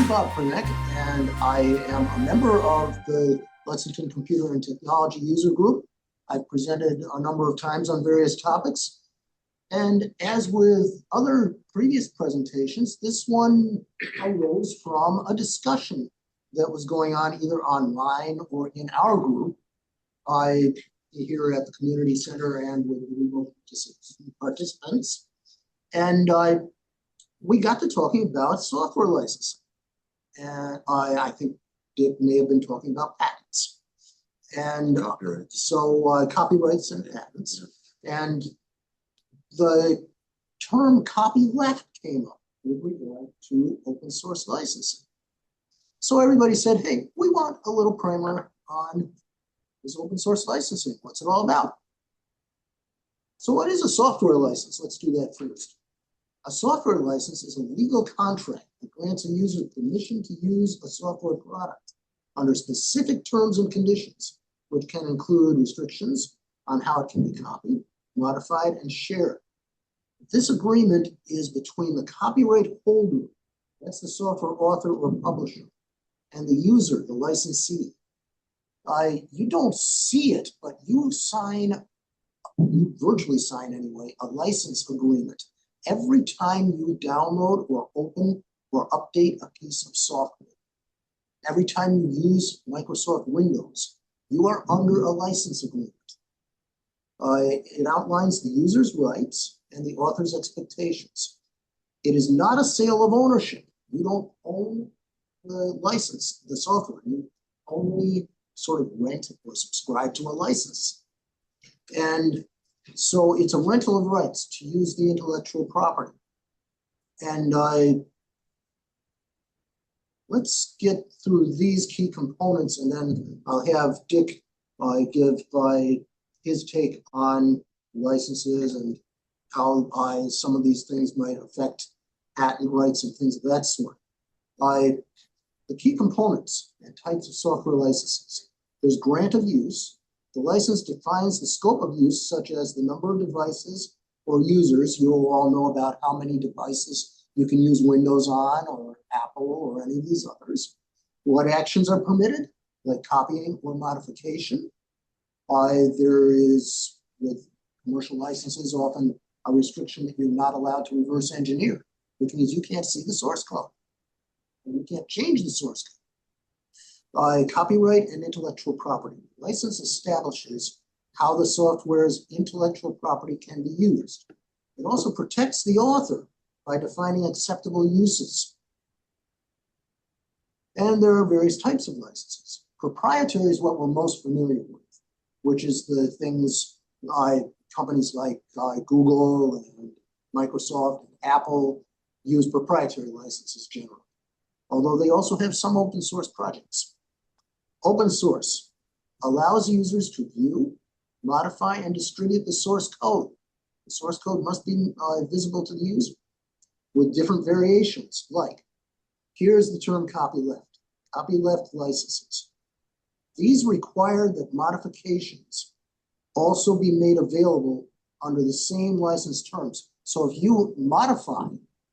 Bob Prinek, and I am a member of the Lexington Computer and Technology User Group. I've presented a number of times on various topics. And as with other previous presentations, this one arose from a discussion that was going on either online or in our group here at the community center and with remote participants. And we got to talking about software licensing. And I think Dick may have been talking about patents. And copyrights and patents. And the term copyleft came up with regard to open source licensing. So everybody said, hey, we want a little primer on this open source licensing. What's it all about? So what is a software license? Let's do that first. A software license is a legal contract that grants a user permission to use a software product under specific terms and conditions, which can include restrictions on how it can be copied, modified, and shared. This agreement is between the copyright holder, that's the software author or publisher, and the user, the licensee. You don't see it, but you virtually sign anyway, a license agreement every time you download or open or update a piece of software. Every time you use Microsoft Windows, you are under a license agreement. It outlines the user's rights and the author's expectations. It is not a sale of ownership. You don't own the license, the software. You only sort of rent or subscribe to a license. And so it's a rental of rights to use the intellectual property. And let's get through these key components, and then I'll have Dick give his take on licenses and how some of these things might affect patent rights and things of that sort. The key components and types of software licenses. There's grant of use. The license defines the scope of use, such as the number of devices or users. You'll all know about how many devices you can use Windows on, or Apple, or any of these others. What actions are permitted, like copying or modification. There is, with commercial licenses, often a restriction that you're not allowed to reverse engineer, which means you can't see the source code, and you can't change the source code. Copyright and intellectual property. License establishes how the software's intellectual property can be used. It also protects the author by defining acceptable uses. And there are various types of licenses. Proprietary is what we're most familiar with, which is the things companies like Google and Microsoft and Apple use proprietary licenses generally, although they also have some open source projects. Open source allows users to view, modify, and distribute the source code. The source code must be visible to the user with different variations, like, here's the term copyleft. Copyleft licenses. These require that modifications also be made available under the same license terms. So if you modify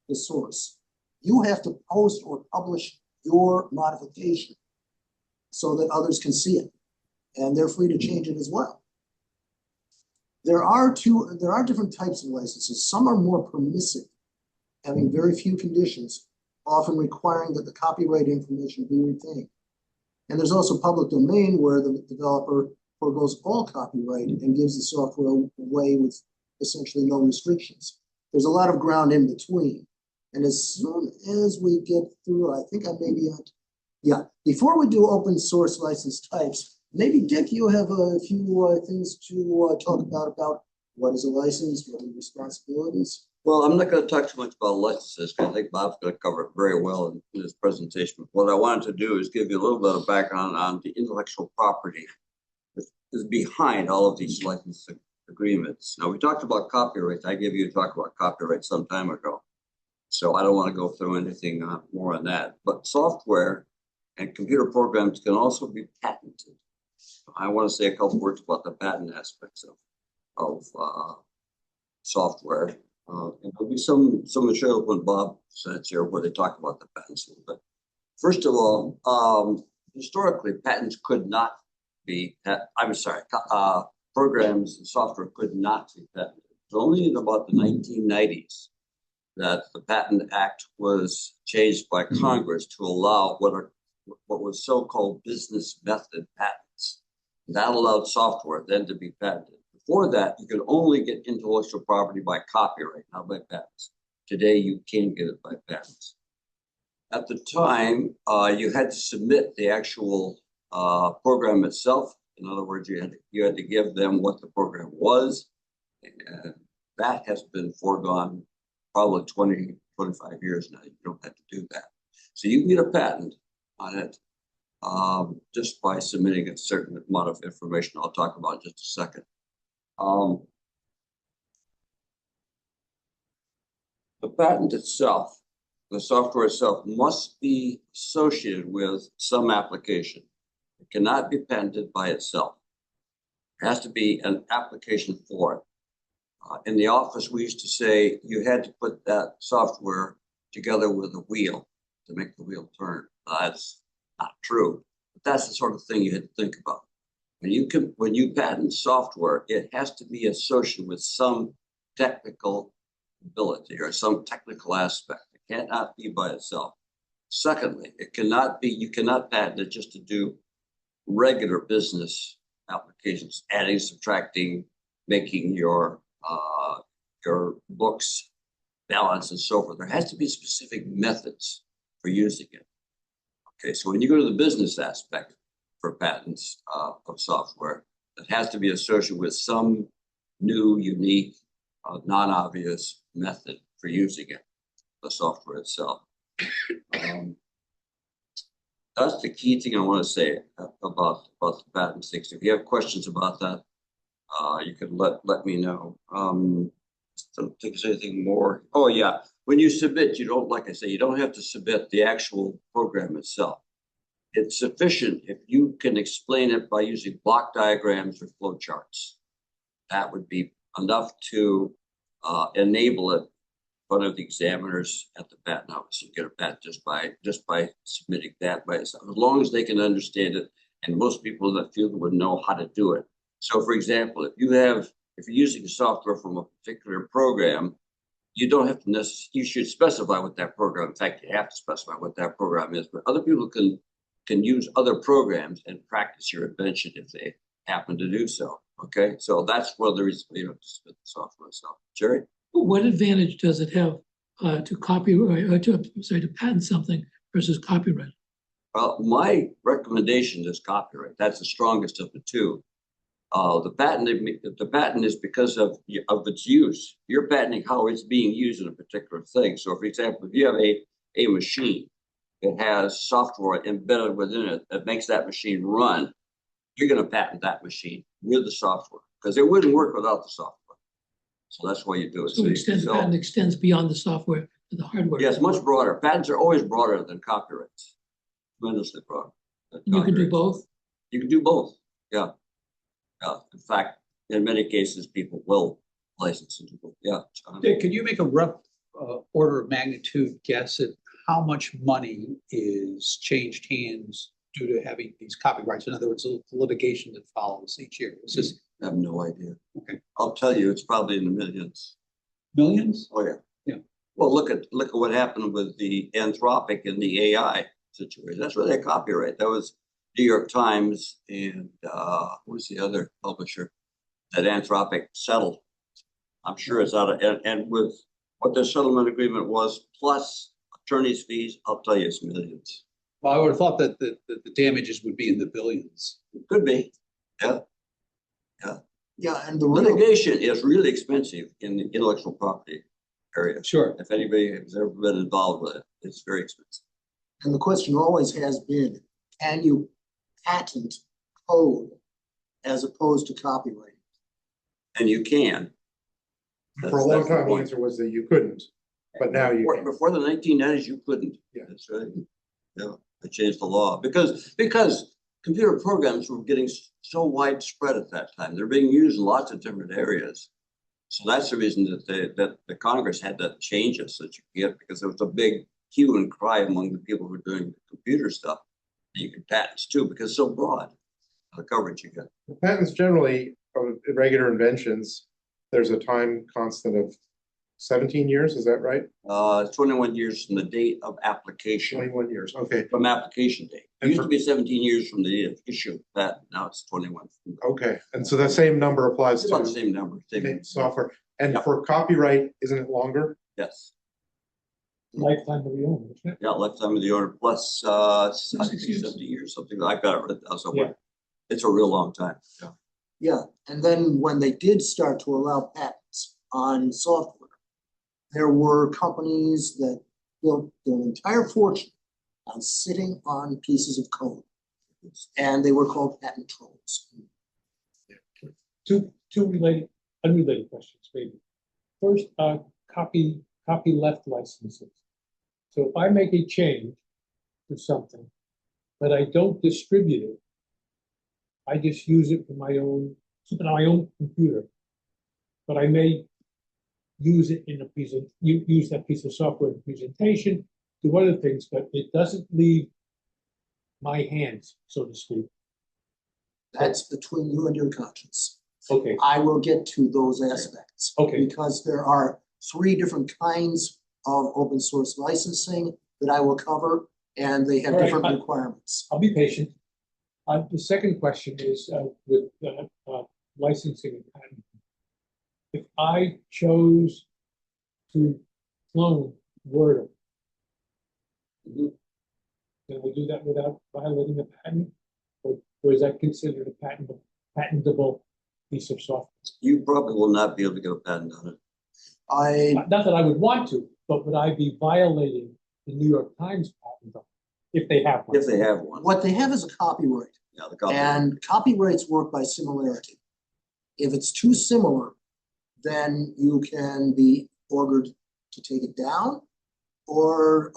the source, you have to post or publish your modification so that others can see it, and they're free to change it as well. There are different types of licenses. Some are more permissive, having very few conditions, often requiring that the copyright information be retained. And there's also public domain, where the developer forgoes all copyright and gives the software away with essentially no restrictions. There's a lot of ground in between. And as soon as we get through, I think I may be on. Yeah, before we do open source license types, maybe Dick, you have a few things to talk about what is a license, what are the responsibilities? Well, I'm not going to talk too much about licenses, because I think Bob's going to cover it very well in his presentation. What I wanted to do is give you a little bit of background on the intellectual property that is behind all of these license agreements. Now, we talked about copyrights. I gave you a talk about copyright some time ago, so I don't want to go through anything more on that. But software and computer programs can also be patented. I want to say a couple words about the patent aspects of software. And there'll be some material when Bob sits here where they talk about the patents a little bit. First of all, historically, patents could not be, I'm sorry, programs and software could not be patented. It was only in about the 1990s that the Patent Act was changed by Congress to allow what was so-called business method patents. That allowed software then to be patented. Before that, you could only get intellectual property by copyright, not by patents. Today, you can get it by patents. At the time, you had to submit the actual program itself. In other words, you had to give them what the program was. And that has been foregone probably 20, 25 years now. You don't have to do that. So you can get a patent on it just by submitting a certain amount of information I'll talk about in just a second. The patent itself, the software itself, must be associated with some application. It cannot be patented by itself. There has to be an application for it. In the office, we used to say you had to put that software together with a wheel to make the wheel turn. That's not true, but that's the sort of thing you had to think about. When you patent software, it has to be associated with some technical ability or some technical aspect. It cannot be by itself. Secondly, you cannot patent it just to do regular business applications, adding, subtracting, making your books balance and so forth. There has to be specific methods for using it. Okay, so when you go to the business aspect for patents of software, it has to be associated with some new, unique, non-obvious method for using it, the software itself. That's the key thing I want to say about the patent things. If you have questions about that, you can let me know. Don't think there's anything more. Oh yeah, when you submit, you don't, like I say, you don't have to submit the actual program itself. It's sufficient if you can explain it by using block diagrams or flow charts. That would be enough to enable it in front of the examiners at the patent office. You get a patent just by submitting that by itself, as long as they can understand it, and most people in that field would know how to do it. So, for example, if you're using software from a particular program, you don't have to you should specify what that program. In fact, you have to specify what that program is. But other people can use other programs and practice your invention if they happen to do so. Okay, so that's one of the reasons you have to submit the software itself. Jerry, what advantage does it have to copyright or to patent something versus copyright? Well, my recommendation is copyright. That's the strongest of the two. The patent is because of its use. You're patenting how it's being used in a particular thing. So, for example, if you have a machine that has software embedded within it that makes that machine run, you're going to patent that machine with the software because it wouldn't work without the software. So that's why you do it. So the patent extends beyond the software to the hardware. Yes, much broader. Patents are always broader than copyrights. Tremendously broader. You can do both? You can do both, yeah. In fact, in many cases, people will license and do both. Yeah. Dick, could you make a rough order of magnitude guess at how much money is changed hands due to having these copyrights? In other words, the litigation that follows each year. I have no idea. Okay. I'll tell you, it's probably in the millions. Millions? Oh yeah. Yeah. Well, look at what happened with the Anthropic and the AI situation. That's where they copyright. That was New York Times and who was the other publisher that Anthropic settled. I'm sure it's out of and with what their settlement agreement was plus attorney's fees, I'll tell you it's millions. Well, I would have thought that the damages would be in the billions. It could be. Yeah. Yeah. Yeah, and the litigation is really expensive in the intellectual property area. Sure. If anybody has ever been involved with it, it's very expensive. And the question always has been, can you patent code as opposed to copyright? And you can. For a long time, the answer was that you couldn't, but now you can. Before the 1990s, you couldn't. Yeah. That's right. Yeah, they changed the law because computer programs were getting so widespread at that time. They're being used in lots of different areas. So that's the reason that the Congress had to change it so that you get, because there was a big hue and cry among the people who are doing computer stuff. You can patents too, because it's so broad, the coverage you get. Patents generally, regular inventions, there's a time constant of 17 years, is that right? 21 years from the date of application, 21 years, okay, from application date. It And used for- to be 17 years from the date of issue of patent, now it's 21. okay. And so that same number applies It's about the to same number, same, software. And Yeah. for copyright, isn't it longer? yes. Lifetime of the owner, isn't it? Yeah, lifetime of the owner plus 60, 70 years, something. I've got it written down somewhere. It's a real long time. Yeah. Yeah, and then when they did start to allow patents on software, there were companies that built their entire fortune on sitting on pieces of code. And they were called patent trolls. Two related, unrelated questions, maybe. First, copyleft licenses. So if I make a change to something, but I don't distribute it, I just use it for my own, keep it on my own computer. But I may use it in a use that piece of software in presentation, do other things, but it doesn't leave my hands, so to speak. That's between you and your conscience. Okay, I will get to those aspects. Okay. Because there are 3 different kinds of open source licensing that I will cover, and they have All right, different fine. requirements. I'll be patient. The second question is with licensing and patent. If I chose to clone Wordle, can we do that without violating the patent? Or is that considered a patentable piece of software? You probably will not be able to get a patent on it. I, Not that I would want to, but would I be violating the New York Times patent if they have one? If they have one. what they have is a copyright, Yeah, the copy. and copyrights work by similarity. If it's too similar, then you can be ordered to take it down, or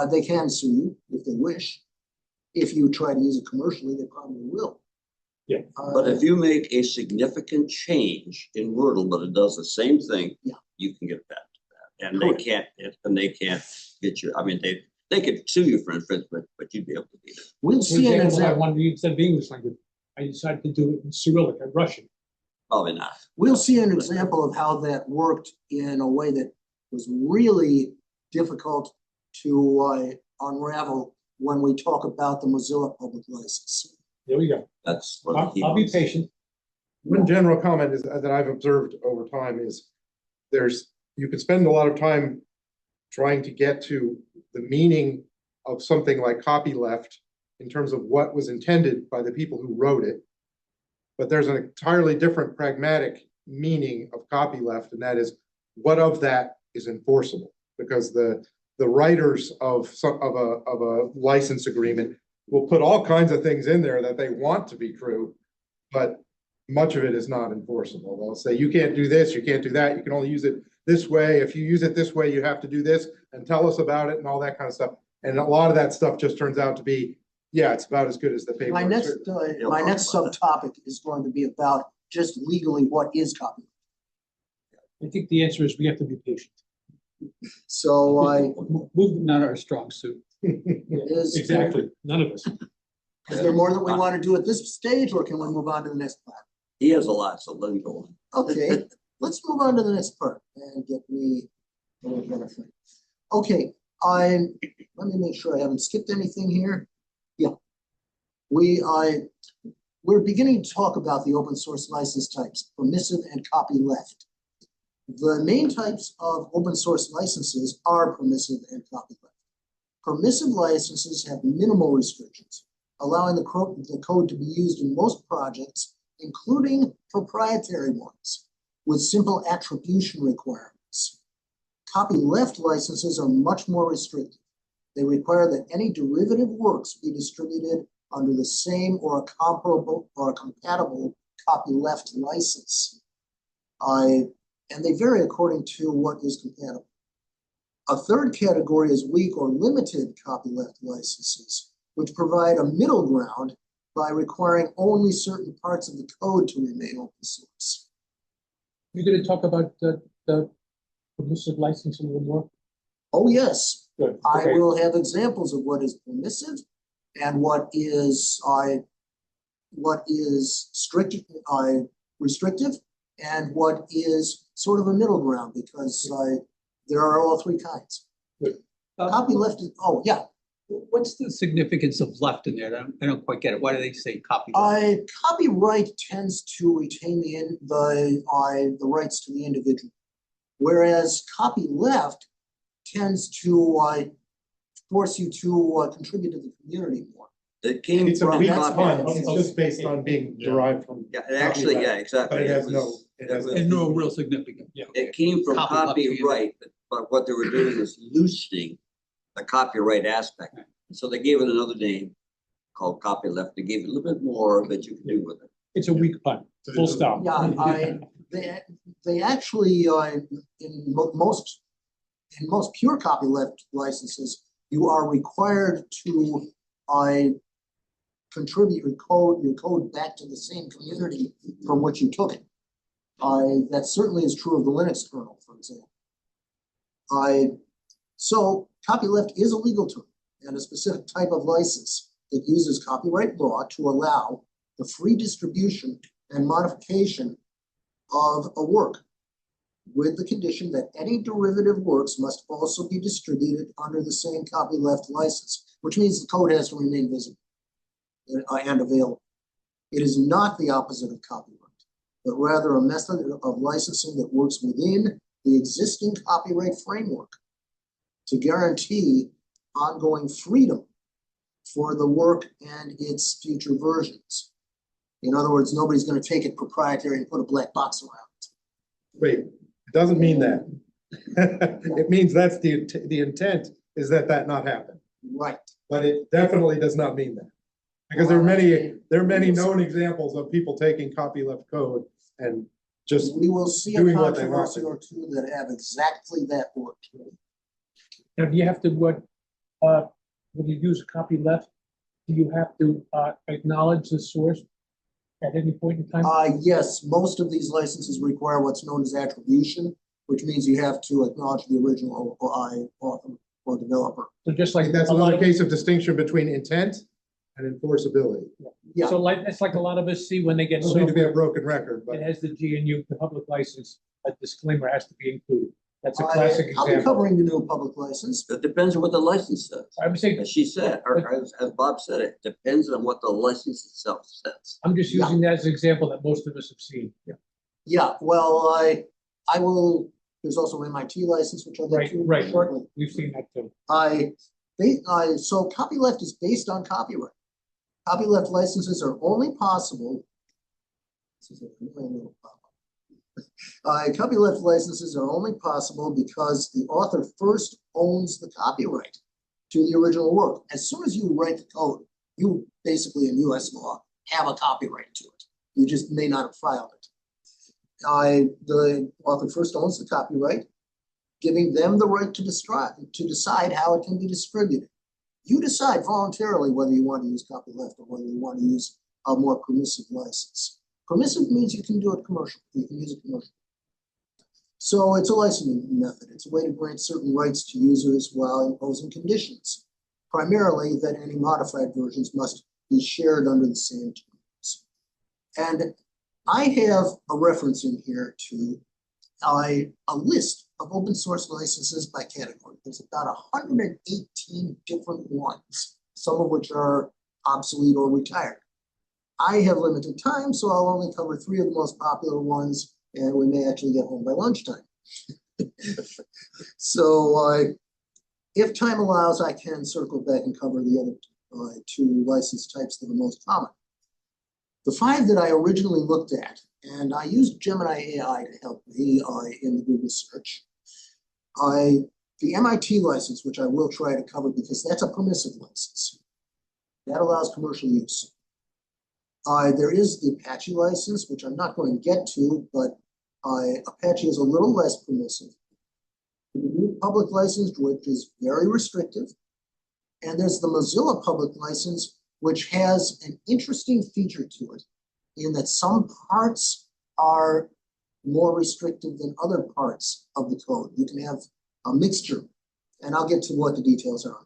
they can sue you if they wish. If you try to use it commercially, they probably will. Yeah. But if you make a significant change in Wordle, but it does the same thing, Yeah. you can get a patent for that. And Correct. they can't get you, I mean, they could sue you for infringement, but you'd be able to beat it. We'll For see an example, I example. wanted to instead of English language, I decided to do it in Cyrillic, and Russian. Probably not. We'll see an example of how that worked in a way that was really difficult to unravel when we talk about the Mozilla public license. There we go. That's what I'll be patient. One general comment is that I've observed over time is you could spend a lot of time trying to get to the meaning of something like copyleft in terms of what was intended by the people who wrote it. But there's an entirely different pragmatic meaning of copyleft, and that is what of that is enforceable, because the writers of a license agreement will put all kinds of things in there that they want to be true, but much of it is not enforceable. They'll say, you can't do this, you can't do that, you can only use it this way. If you use it this way, you have to do this and tell us about it and all that kind of stuff. And a lot of that stuff just turns out to be, yeah, it's about as good as the paper. My next subtopic is going to be about just legally what is copyright. I think the answer is we have to be patient. So Movement not our strong suit. is Exactly, none of us. is there more that we want to do at this stage, or can we move on to the next part? He has a lot, so let him go on. Okay, let's move on to the next part and get me a little better thing. Okay, let me make sure I haven't skipped anything here. Yeah. We're beginning to talk about the open source license types, permissive and copyleft. The main types of open source licenses are permissive and copyleft. Permissive licenses have minimal restrictions, allowing the code to be used in most projects, including proprietary ones, with simple attribution requirements. Copyleft licenses are much more restrictive. They require that any derivative works be distributed under the same or a comparable or a compatible copyleft license. And they vary according to what is compatible. A third category is weak or limited copyleft licenses, which provide a middle ground by requiring only certain parts of the code to remain open source. You're going to talk about the permissive license a little more? Oh, yes, Good. I Okay. will have examples of what is permissive and what is strict, restrictive, and what is sort of a middle ground, because there are all three kinds. Copy left is, oh, yeah, What's the significance of left in there? I don't quite get it. Why do they say copy left? copyright tends to retain the rights to the individual, whereas copy left tends to force you to contribute to the community more. It came It's a from weak that's pun, copy. it's just based on being derived from. Yeah, it actually, yeah, exactly. But it has was- no, it has was- And no real significance. Yeah. It came from Copy left being- copyright, but what they were doing is loosening the copyright aspect. So they gave it another name called copy left. They gave it a little bit more that you can do with it. It's a weak pun, full stop. Yeah, they actually, in most pure copyleft licenses, you are required to, contribute your code back to the same community from which you took it. That certainly is true of the Linux kernel, for example. So copyleft is a legal term and a specific type of license that uses copyright law to allow the free distribution and modification of a work, with the condition that any derivative works must also be distributed under the same copyleft license, which means the code has to remain visible and available. It is not the opposite of copyright, but rather a method of licensing that works within the existing copyright framework to guarantee ongoing freedom for the work and its future versions. In other words, nobody's going to take it proprietary and put a black box around it. Wait, it doesn't mean that. It means that's the intent is that not happen, Right. but it definitely does not mean that. Because there are many known examples of people taking copyleft code and just, We will see a doing what they want controversy to. or two that have exactly that work. Now, do you have to, when you use copy left, do you have to acknowledge the source at any point in time? Yes, most of these licenses require what's known as attribution, which means you have to acknowledge the original author or developer. So just like that's a lot another of, case of distinction between intent and enforceability. Yeah. so like, it's like a lot of us see when they get Doesn't need to be a software, broken record, but it has the GNU, the public license, a disclaimer has to be included. That's a classic I'll be example. covering the new public license. It depends on what the license says. I would say, As she said, or as Bob said, it depends on what the license itself says. I'm just Yeah. using that as an example that most of us have seen. Yeah. Yeah, well, I will, there's also MIT license, which I'll get to Right. shortly. We've seen that too. So copyleft is based on copyright. Copyleft licenses are only possible. This is a little pop-up. Copyleft licenses are only possible because the author first owns the copyright to the original work. As soon as you write the code, you basically, in US law, have a copyright to it. You just may not have filed it. The author first owns the copyright, giving them the right to decide how it can be distributed. You decide voluntarily whether you want to use copyleft or whether you want to use a more permissive license. Permissive means you can do it commercial. You can use it commercial. So it's a licensing method. It's a way to grant certain rights to users while imposing conditions, primarily that any modified versions must be shared under the same terms. And I have a reference in here to a list of open source licenses by category. There's about 118 different ones, some of which are obsolete or retired. I have limited time, so I'll only cover 3 of the most popular ones, and we may actually get home by lunchtime. So if time allows, I can circle back and cover the other 2 license types that are most common. The 5 that I originally looked at, and I used Gemini AI to help me in the Google search. The MIT license, which I will try to cover because that's a permissive license. That allows commercial use. There is the Apache license, which I'm not going to get to, but Apache is a little less permissive. The GNU public license, which is very restrictive. And there's the Mozilla public license, which has an interesting feature to it in that some parts are more restrictive than other parts of the code. You can have a mixture, and I'll get to what the details are.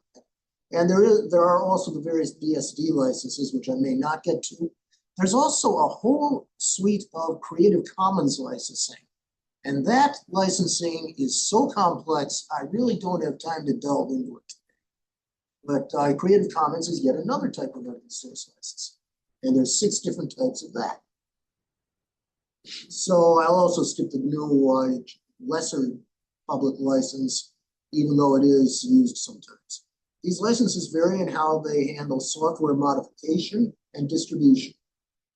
And there are also the various BSD licenses, which I may not get to. There's also a whole suite of Creative Commons licensing. And that licensing is so complex, I really don't have time to delve into it today. But Creative Commons is yet another type of open source license. And there's 6 different types of that. So I'll also skip the new lesser public license, even though it is used sometimes. These licenses vary in how they handle software modification and distribution,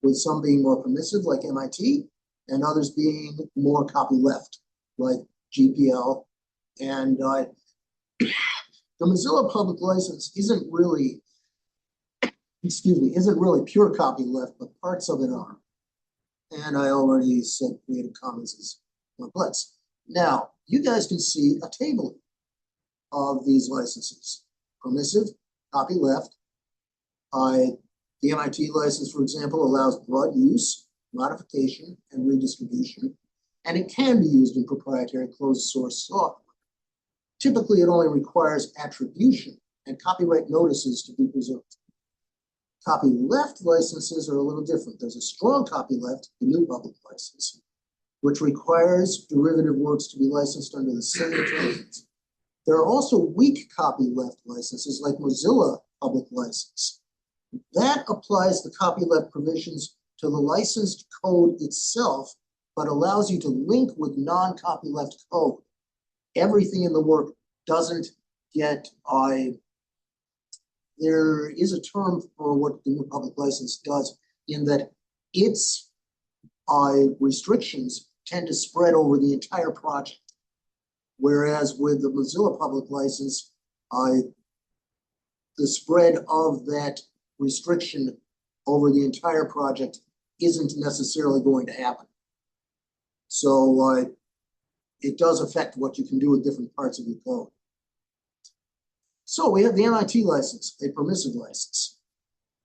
with some being more permissive, like MIT, and others being more copyleft, like GPL. And the Mozilla public license isn't really pure copyleft, but parts of it are. And I already said Creative Commons is complex. Now, you guys can see a table of these licenses. Permissive, copyleft. The MIT license, for example, allows broad use, modification, and redistribution, and it can be used in proprietary closed source software. Typically, it only requires attribution and copyright notices to be preserved. Copyleft licenses are a little different. There's a strong copyleft, the new public license, which requires derivative works to be licensed under the same terms. There are also weak copyleft licenses like Mozilla public license. That applies the copyleft provisions to the licensed code itself, but allows you to link with non-copyleft code. Everything in the work doesn't get there is a term for what the new public license does, in that its restrictions tend to spread over the entire project. Whereas with the Mozilla public license, the spread of that restriction over the entire project isn't necessarily going to happen. So it does affect what you can do with different parts of your code. So we have the MIT license, a permissive license.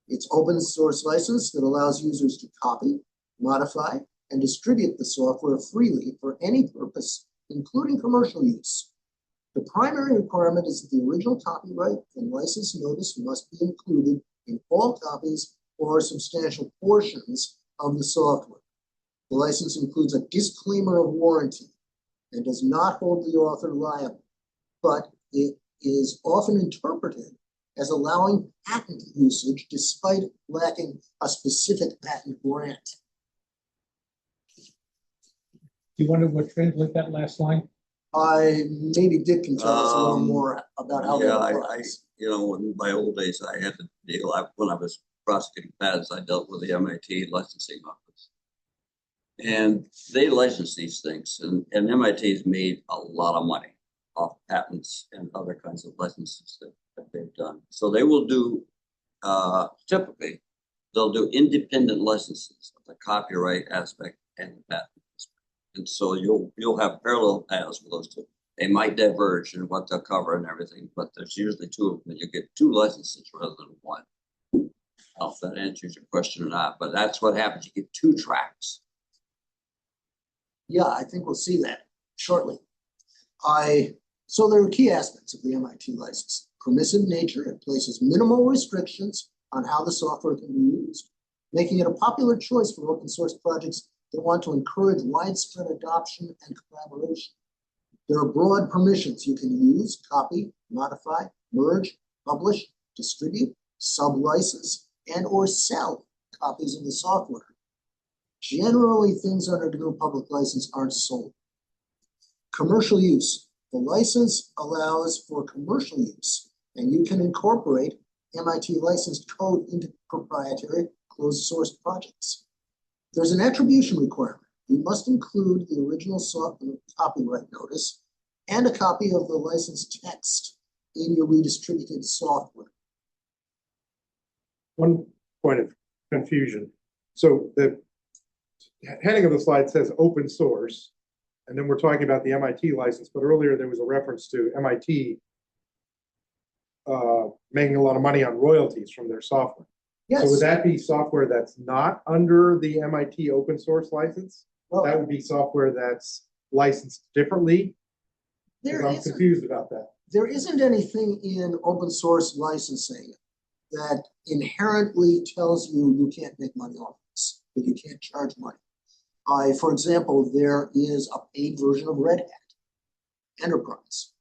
It's open source license that allows users to copy, modify, and distribute the software freely for any purpose, including commercial use. The primary requirement is that the original copyright and license notice must be included in all copies or substantial portions of the software. The license includes a disclaimer of warranty and does not hold the author liable, but it is often interpreted as allowing patent usage despite lacking a specific patent grant. Do you want to translate that last line? Maybe Dick can tell us a little more about how that applies. In my old days, I had to deal, when I was prosecuting patents, I dealt with the MIT licensing office. And they license these things, and MIT's made a lot of money off patents and other kinds of licenses that they've done. So they will do, typically, they'll do independent licenses of the copyright aspect and the patent aspect. And so you'll have parallel paths with those two. They might diverge in what they'll cover and everything, but there's usually 2 of them. You get 2 licenses rather than 1. I don't know if that answers your question or not, but that's what happens. You get 2 tracks. Yeah, I think we'll see that shortly. So there are key aspects of the MIT license. Permissive nature, it places minimal restrictions on how the software can be used, making it a popular choice for open source projects that want to encourage widespread adoption and collaboration. There are broad permissions you can use, copy, modify, merge, publish, distribute, sub-license, and or sell copies of the software. Generally, things under the GNU public license aren't sold. Commercial use. The license allows for commercial use, and you can incorporate MIT licensed code into proprietary closed source projects. There's an attribution requirement. You must include the original copyright notice and a copy of the license text in your redistributed software. One point of confusion. So the heading of the slide says open source, and then we're talking about the MIT license, but earlier there was a reference to MIT making a lot of money on royalties from their software. Yes. So would that be software that's not under the MIT open source license? that would be software that's licensed differently? There Because I'm isn't, confused about that. there isn't anything in open source licensing that inherently tells you you can't make money off this, that you can't charge money. For example, there is a paid version of Red Hat Enterprise.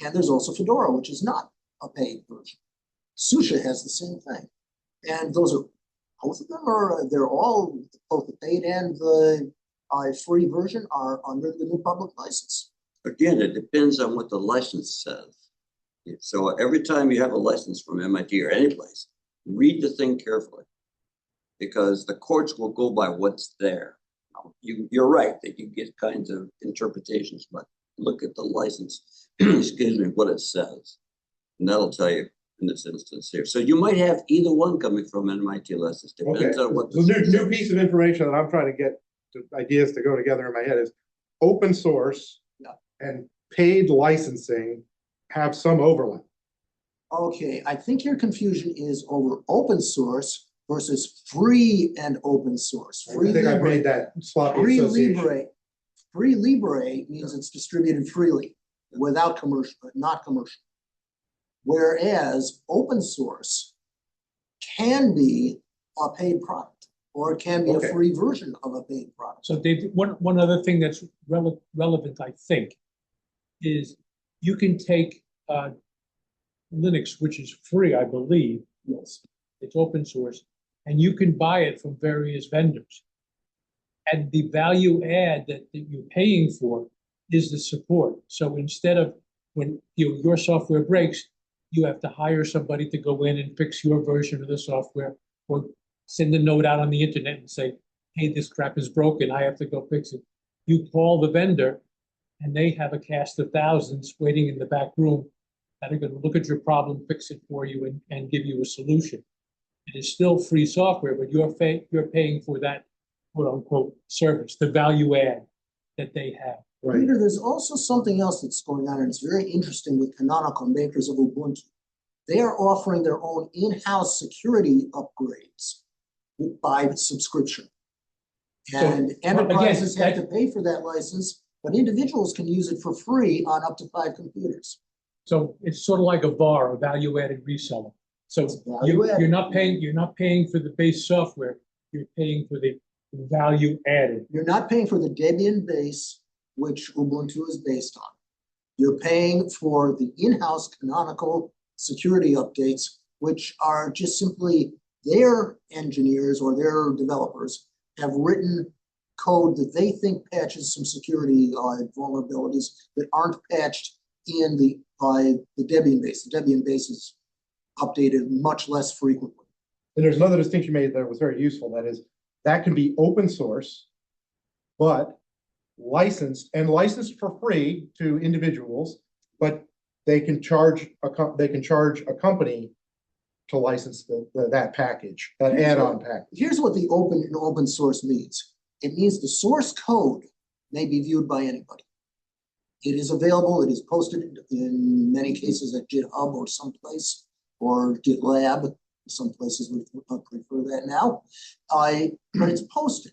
And there's also Fedora, which is not a paid version. Susha has the same thing. And those are, both of them are, they're all, both the paid and the free version are under the new public license. Again, it depends on what the license says. So every time you have a license from MIT or any place, read the thing carefully. Because the courts will go by what's there. You're right that you get kinds of interpretations, but look at the license, excuse me, what it says. And that'll tell you in this instance here. So you might have either one coming from MIT license, Okay, depends on what. the new piece of information that I'm trying to get ideas to go together in my head is open source and paid licensing have some overlap. Okay, I think your confusion is over open source versus free and open source. I think I've made that sloppy Free association. Libre means it's distributed freely without commercial, not commercial. Whereas open source can be a paid product, or it can be Okay. a free version of a paid product. So Dave, one other thing that's relevant, I think, is you can take Linux, which is free, I believe. Yes. It's open source, and you can buy it from various vendors. And the value add that you're paying for is the support. So instead of when your software breaks, you have to hire somebody to go in and fix your version of the software, or send a note out on the internet and say, hey, this crap is broken, I have to go fix it. You call the vendor, and they have a cast of thousands waiting in the back room that are going to look at your problem, fix it for you, and give you a solution. It is still free software, but you're paying for that quote unquote service, the value add that they have. Right. Peter, there's also something else that's going on, and it's very interesting with Canonical, makers of Ubuntu. They are offering their own in-house security upgrades by subscription. And So, enterprises again, have to pay for that license, but individuals can use it for free on up to 5 computers. So it's sort of like a VAR, a value-added reseller. So It's value-added. you're not paying for the base software, you're paying for the value added. You're not paying for the Debian base, which Ubuntu is based on. You're paying for the in-house Canonical security updates, which are just simply their engineers or their developers have written code that they think patches some security vulnerabilities that aren't patched in the Debian base. The Debian base is updated much less frequently. And there's another distinction made that was very useful. That is, that can be open source, but licensed for free to individuals, but they can charge a company to license that package, that add-on package. Here's what the open source means. It means the source code may be viewed by anybody. It is available, it is posted in many cases at GitHub or someplace, or GitLab. Some places would prefer that now. But it's posted.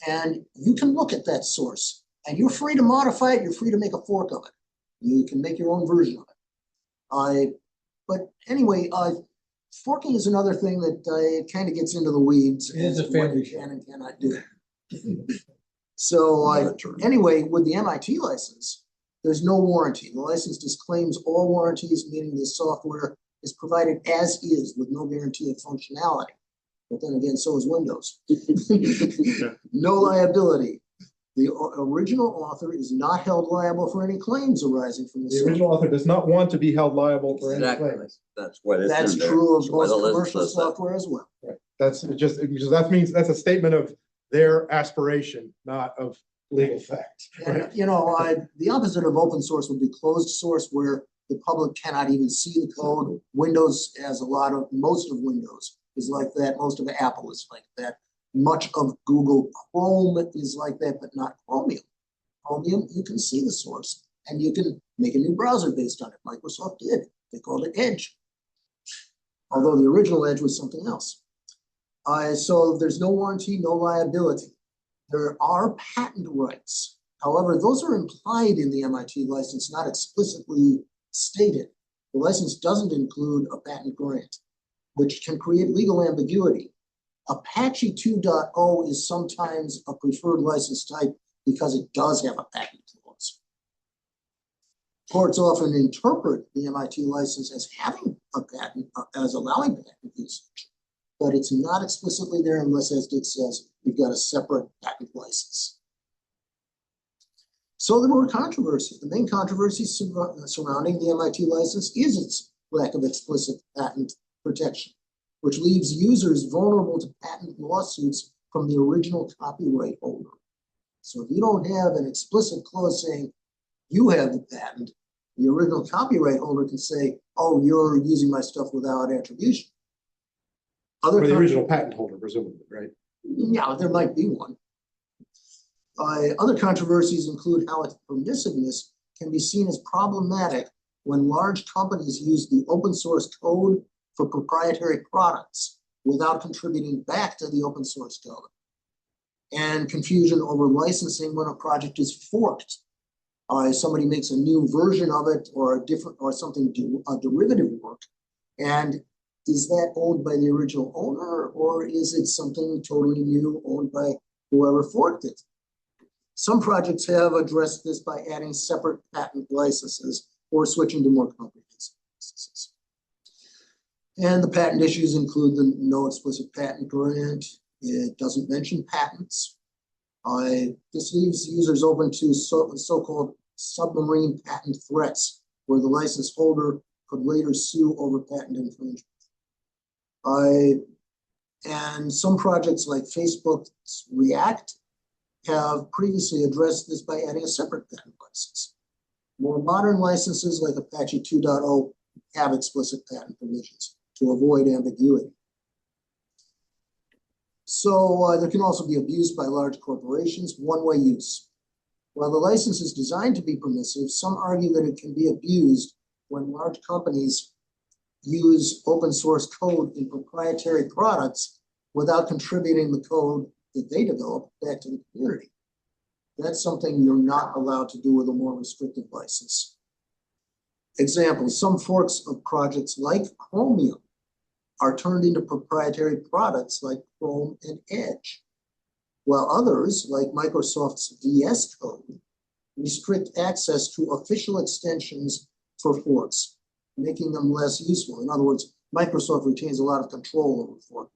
And you can look at that source, and you're free to modify it, you're free to make a fork of it. You can make your own version of it. But anyway, forking is another thing that kind of gets into the weeds. It is a as to what family you can and cannot do. So anyway, with the MIT license, there's no warranty. The license disclaims all warranties, meaning the software is provided as is with no guarantee of functionality. But then again, so is Windows. No liability. The original author is not held liable for any claims arising from the The software. original author does not want to be held liable for any Exactly. claims. That's what it's. That's in there. true of That's why most the list commercial says that. software as well. Right. That's just, because that means that's a statement of their aspiration, not of legal fact. And, you know, the opposite of open source would be closed source, where the public cannot even see the code. Windows has most of Windows is like that. Most of Apple is like that. Much of Google Chrome is like that, but not Chromium. Chromium, you can see the source and you can make a new browser based on it. Microsoft did. They called it Edge. Although the original Edge was something else. So there's no warranty, no liability. There are patent rights. However, those are implied in the MIT license, not explicitly stated. The license doesn't include a patent grant, which can create legal ambiguity. Apache 2.0 is sometimes a preferred license type because it does have a patent clause. Courts often interpret the MIT license as having a patent, as allowing patent usage, but it's not explicitly there unless, as Dick says, you've got a separate patent license. So there were controversies. The main controversy surrounding the MIT license is its lack of explicit patent protection, which leaves users vulnerable to patent lawsuits from the original copyright holder. So if you don't have an explicit clause saying you have the patent, the original copyright holder can say, oh, you're using my stuff without attribution. Or the original patent holder, presumably, right? Yeah, there might be one. Other controversies include how its permissiveness can be seen as problematic when large companies use the open source code for proprietary products without contributing back to the open source code, and confusion over licensing when a project is forked. Somebody makes a new version of it or a different or something, a derivative work, and is that owned by the original owner or is it something totally new owned by whoever forked it? Some projects have addressed this by adding separate patent licenses or switching to more comprehensive licenses. And the patent issues include the no explicit patent grant. It doesn't mention patents. This leaves users open to so-called submarine patent threats, where the license holder could later sue over patent infringement. And some projects like Facebook's React have previously addressed this by adding a separate patent license. More modern licenses like Apache 2.0 have explicit patent provisions to avoid ambiguity. So there can also be abuse by large corporations, one-way use. While the license is designed to be permissive, some argue that it can be abused when large companies use open source code in proprietary products without contributing the code that they develop back to the community. That's something you're not allowed to do with a more restrictive license. Examples, some forks of projects like Chromium are turned into proprietary products like Chrome and Edge, while others, like Microsoft's VS Code, restrict access to official extensions for forks, making them less useful. In other words, Microsoft retains a lot of control over fork.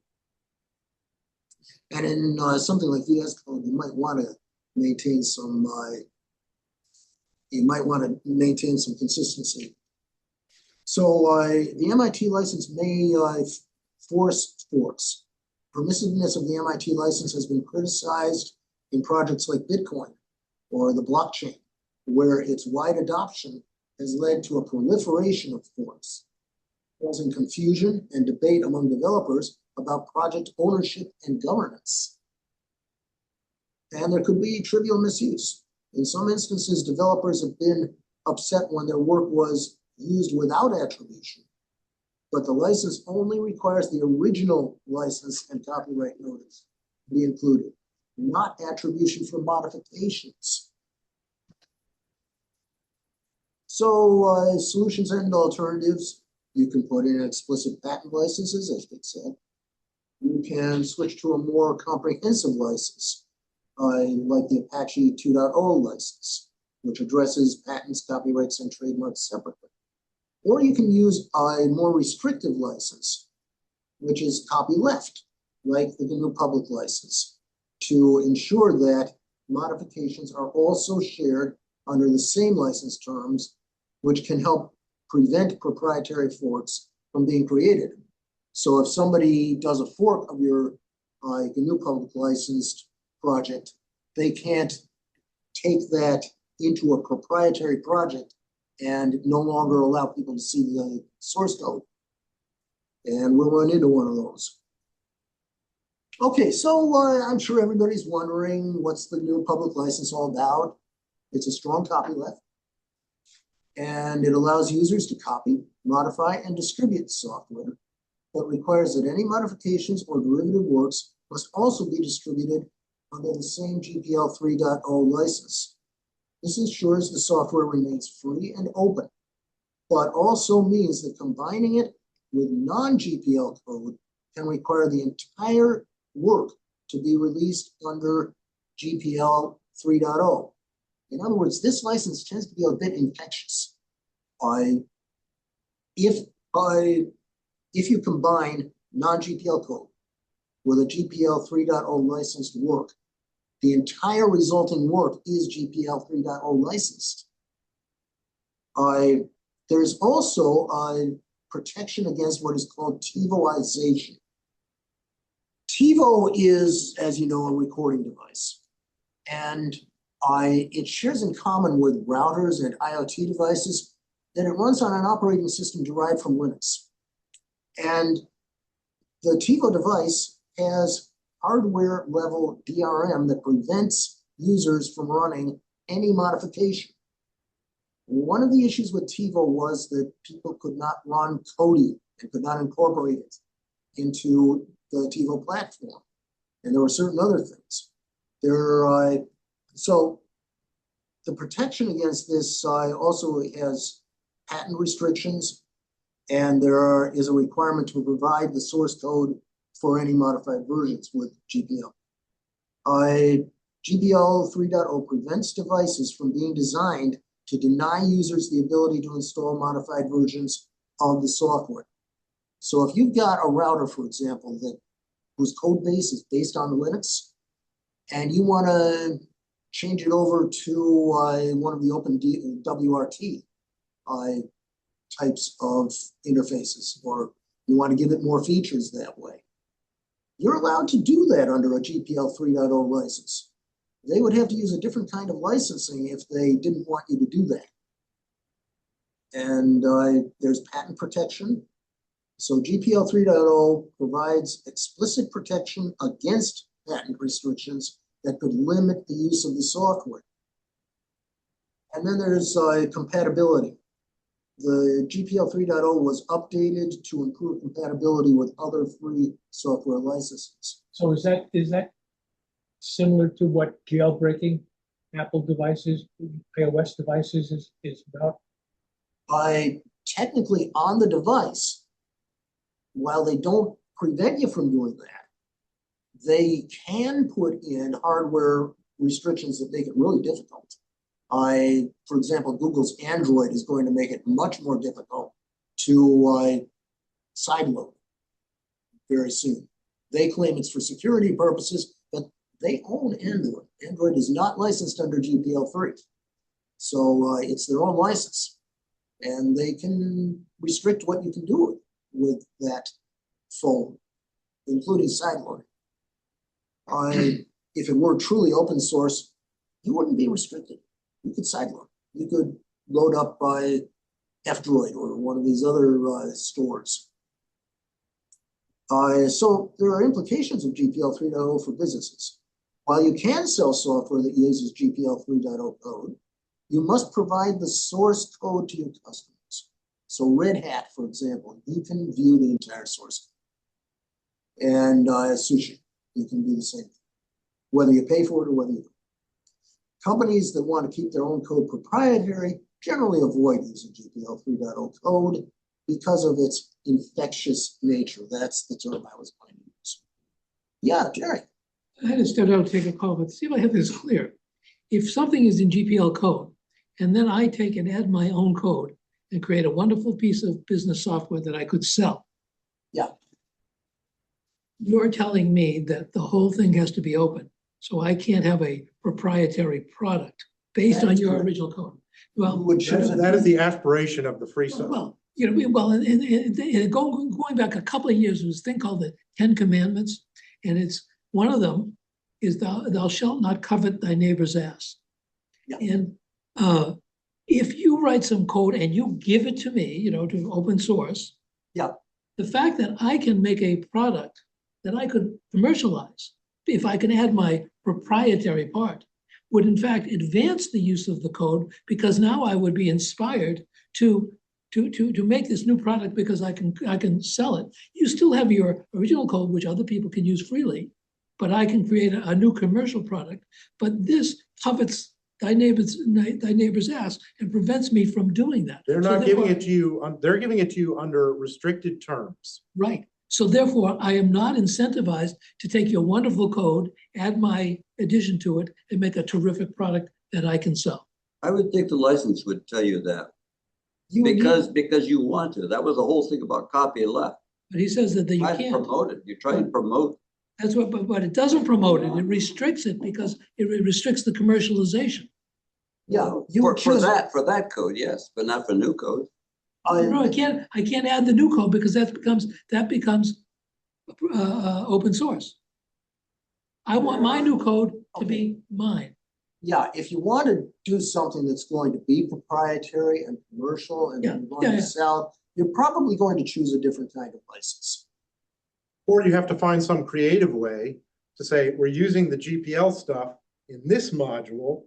And in something like VS Code, you might want to maintain some. Consistency. So the MIT license may force forks. Permissiveness of the MIT license has been criticized in projects like Bitcoin or the blockchain, where its wide adoption has led to a proliferation of forks, causing confusion and debate among developers about project ownership and governance. And there could be trivial misuse. In some instances, developers have been upset when their work was used without attribution, but the license only requires the original license and copyright notice to be included, not attribution for modifications. So solutions and alternatives, you can put in explicit patent licenses, as Dick said. You can switch to a more comprehensive license, like the Apache 2.0 license, which addresses patents, copyrights, and trademarks separately. Or you can use a more restrictive license, which is copyleft, like the GNU Public license, to ensure that modifications are also shared under the same license terms, which can help prevent proprietary forks from being created. So if somebody does a fork of your GNU Public licensed project, they can't take that into a proprietary project and no longer allow people to see the source code. And we'll run into one of those. Okay, so I'm sure everybody's wondering, what's the GNU Public license all about? It's a strong copyleft, and it allows users to copy, modify, and distribute software, but requires that any modifications or derivative works must also be distributed under the same GPL 3.0 license. This ensures the software remains free and open, but also means that combining it with non-GPL code can require the entire work to be released under GPL 3.0. In other words, this license tends to be a bit infectious. If you combine non-GPL code with a GPL 3.0 licensed work, the entire resulting work is GPL 3.0 licensed. There's also a protection against what is called TiVoization. TiVo is, as you know, a recording device, and it shares in common with routers and IoT devices that it runs on an operating system derived from Linux. And the TiVo device has hardware level DRM that prevents users from running any modification. One of the issues with TiVo was that people could not run Kodi and could not incorporate it into the TiVo platform. And there were certain other things. So the protection against this also has patent restrictions, and there is a requirement to provide the source code for any modified versions with GPL. GPL 3.0 prevents devices from being designed to deny users the ability to install modified versions of the software. So if you've got a router, for example, whose code base is based on Linux, and you want to change it over to one of the open WRT types of interfaces, or you want to give it more features that way, you're allowed to do that under a GPL 3.0 license. They would have to use a different kind of licensing if they didn't want you to do that. And there's patent protection. So GPL 3.0 provides explicit protection against patent restrictions that could limit the use of the software. And then there's compatibility. The GPL 3.0 was updated to improve compatibility with other free software licenses. So is that similar to what jailbreaking Apple devices, iOS devices is about? Technically on the device, while they don't prevent you from doing that, they can put in hardware restrictions that make it really difficult. For example, Google's Android is going to make it much more difficult to sideload very soon. They claim it's for security purposes, but they own Android. Android is not licensed under GPL 3. So it's their own license. And they can restrict what you can do with that phone, including sideloading. If it were truly open source, you wouldn't be restricted. You could sideload. You could load up by F-Droid or one of these other stores. So there are implications of GPL 3.0 for businesses. While you can sell software that uses GPL 3.0 code, you must provide the source code to your customers. So Red Hat, for example, you can view the entire source code. And Sushi, you can do the same thing, whether you pay for it or whether you don't. Companies that want to keep their own code proprietary generally avoid using GPL 3.0 code because of its infectious nature. That's the term I was going to use. Yeah, Jerry. I had to step out and take a call, but see if I have this clear. If something is in GPL code, and then I take and add my own code and create a wonderful piece of business software that I could sell. Yeah. You're telling me that the whole thing has to be open. So I can't have a proprietary product based on your original code. Well, That is the aspiration of the free software. well, you know, well, and going back a couple of years, there was a thing called the 10 Commandments, and it's one of them is thou shalt not covet thy neighbor's ass. Yeah. And if you write some code and you give it to me, you know, to open source, yeah, the fact that I can make a product that I could commercialize, if I can add my proprietary part, would in fact advance the use of the code, because now I would be inspired to make this new product because I can sell it. You still have your original code, which other people can use freely, but I can create a new commercial product. But this covets thy neighbor's ass and prevents me from doing that. They're So not giving therefore- it to you, they're giving it to you under restricted terms. Right. So therefore, I am not incentivized to take your wonderful code, add my addition to it, and make a terrific product that I can sell. I would think the license would tell you that, You need- because you want to. That was the whole thing about copy left. But he says that you Try to can't. promote it. You try to promote. That's what, but it doesn't promote it. It restricts it because it restricts the commercialization. Yeah, you For choose, for that code, yes, but not for new code. No, I can't add the new code because that becomes open source. I want my new code to be mine. yeah, if you want to do something that's going to be proprietary and commercial and Yeah, you're going yeah, to yeah. sell, you're probably going to choose a different kind of license. Or you have to find some creative way to say, we're using the GPL stuff in this module,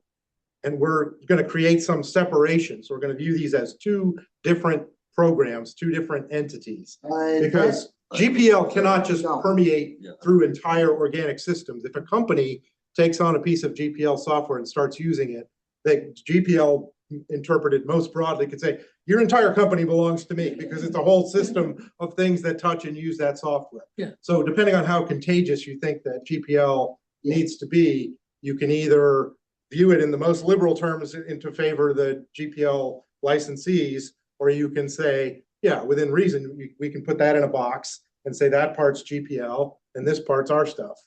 and we're gonna create some separation. So we're gonna view these as two different programs, two different entities. Because GPL cannot just No. permeate Yeah. through entire organic systems. If a company takes on a piece of GPL software and starts using it, that GPL interpreted most broadly could say, your entire company belongs to me because it's a whole system of things that touch and use that software. Yeah. So depending on how contagious you think that GPL needs to be, you can either view it in the most liberal terms into favor of the GPL licensees, or you can say, yeah, within reason, we can put that in a box and say that part's GPL and this part's our stuff.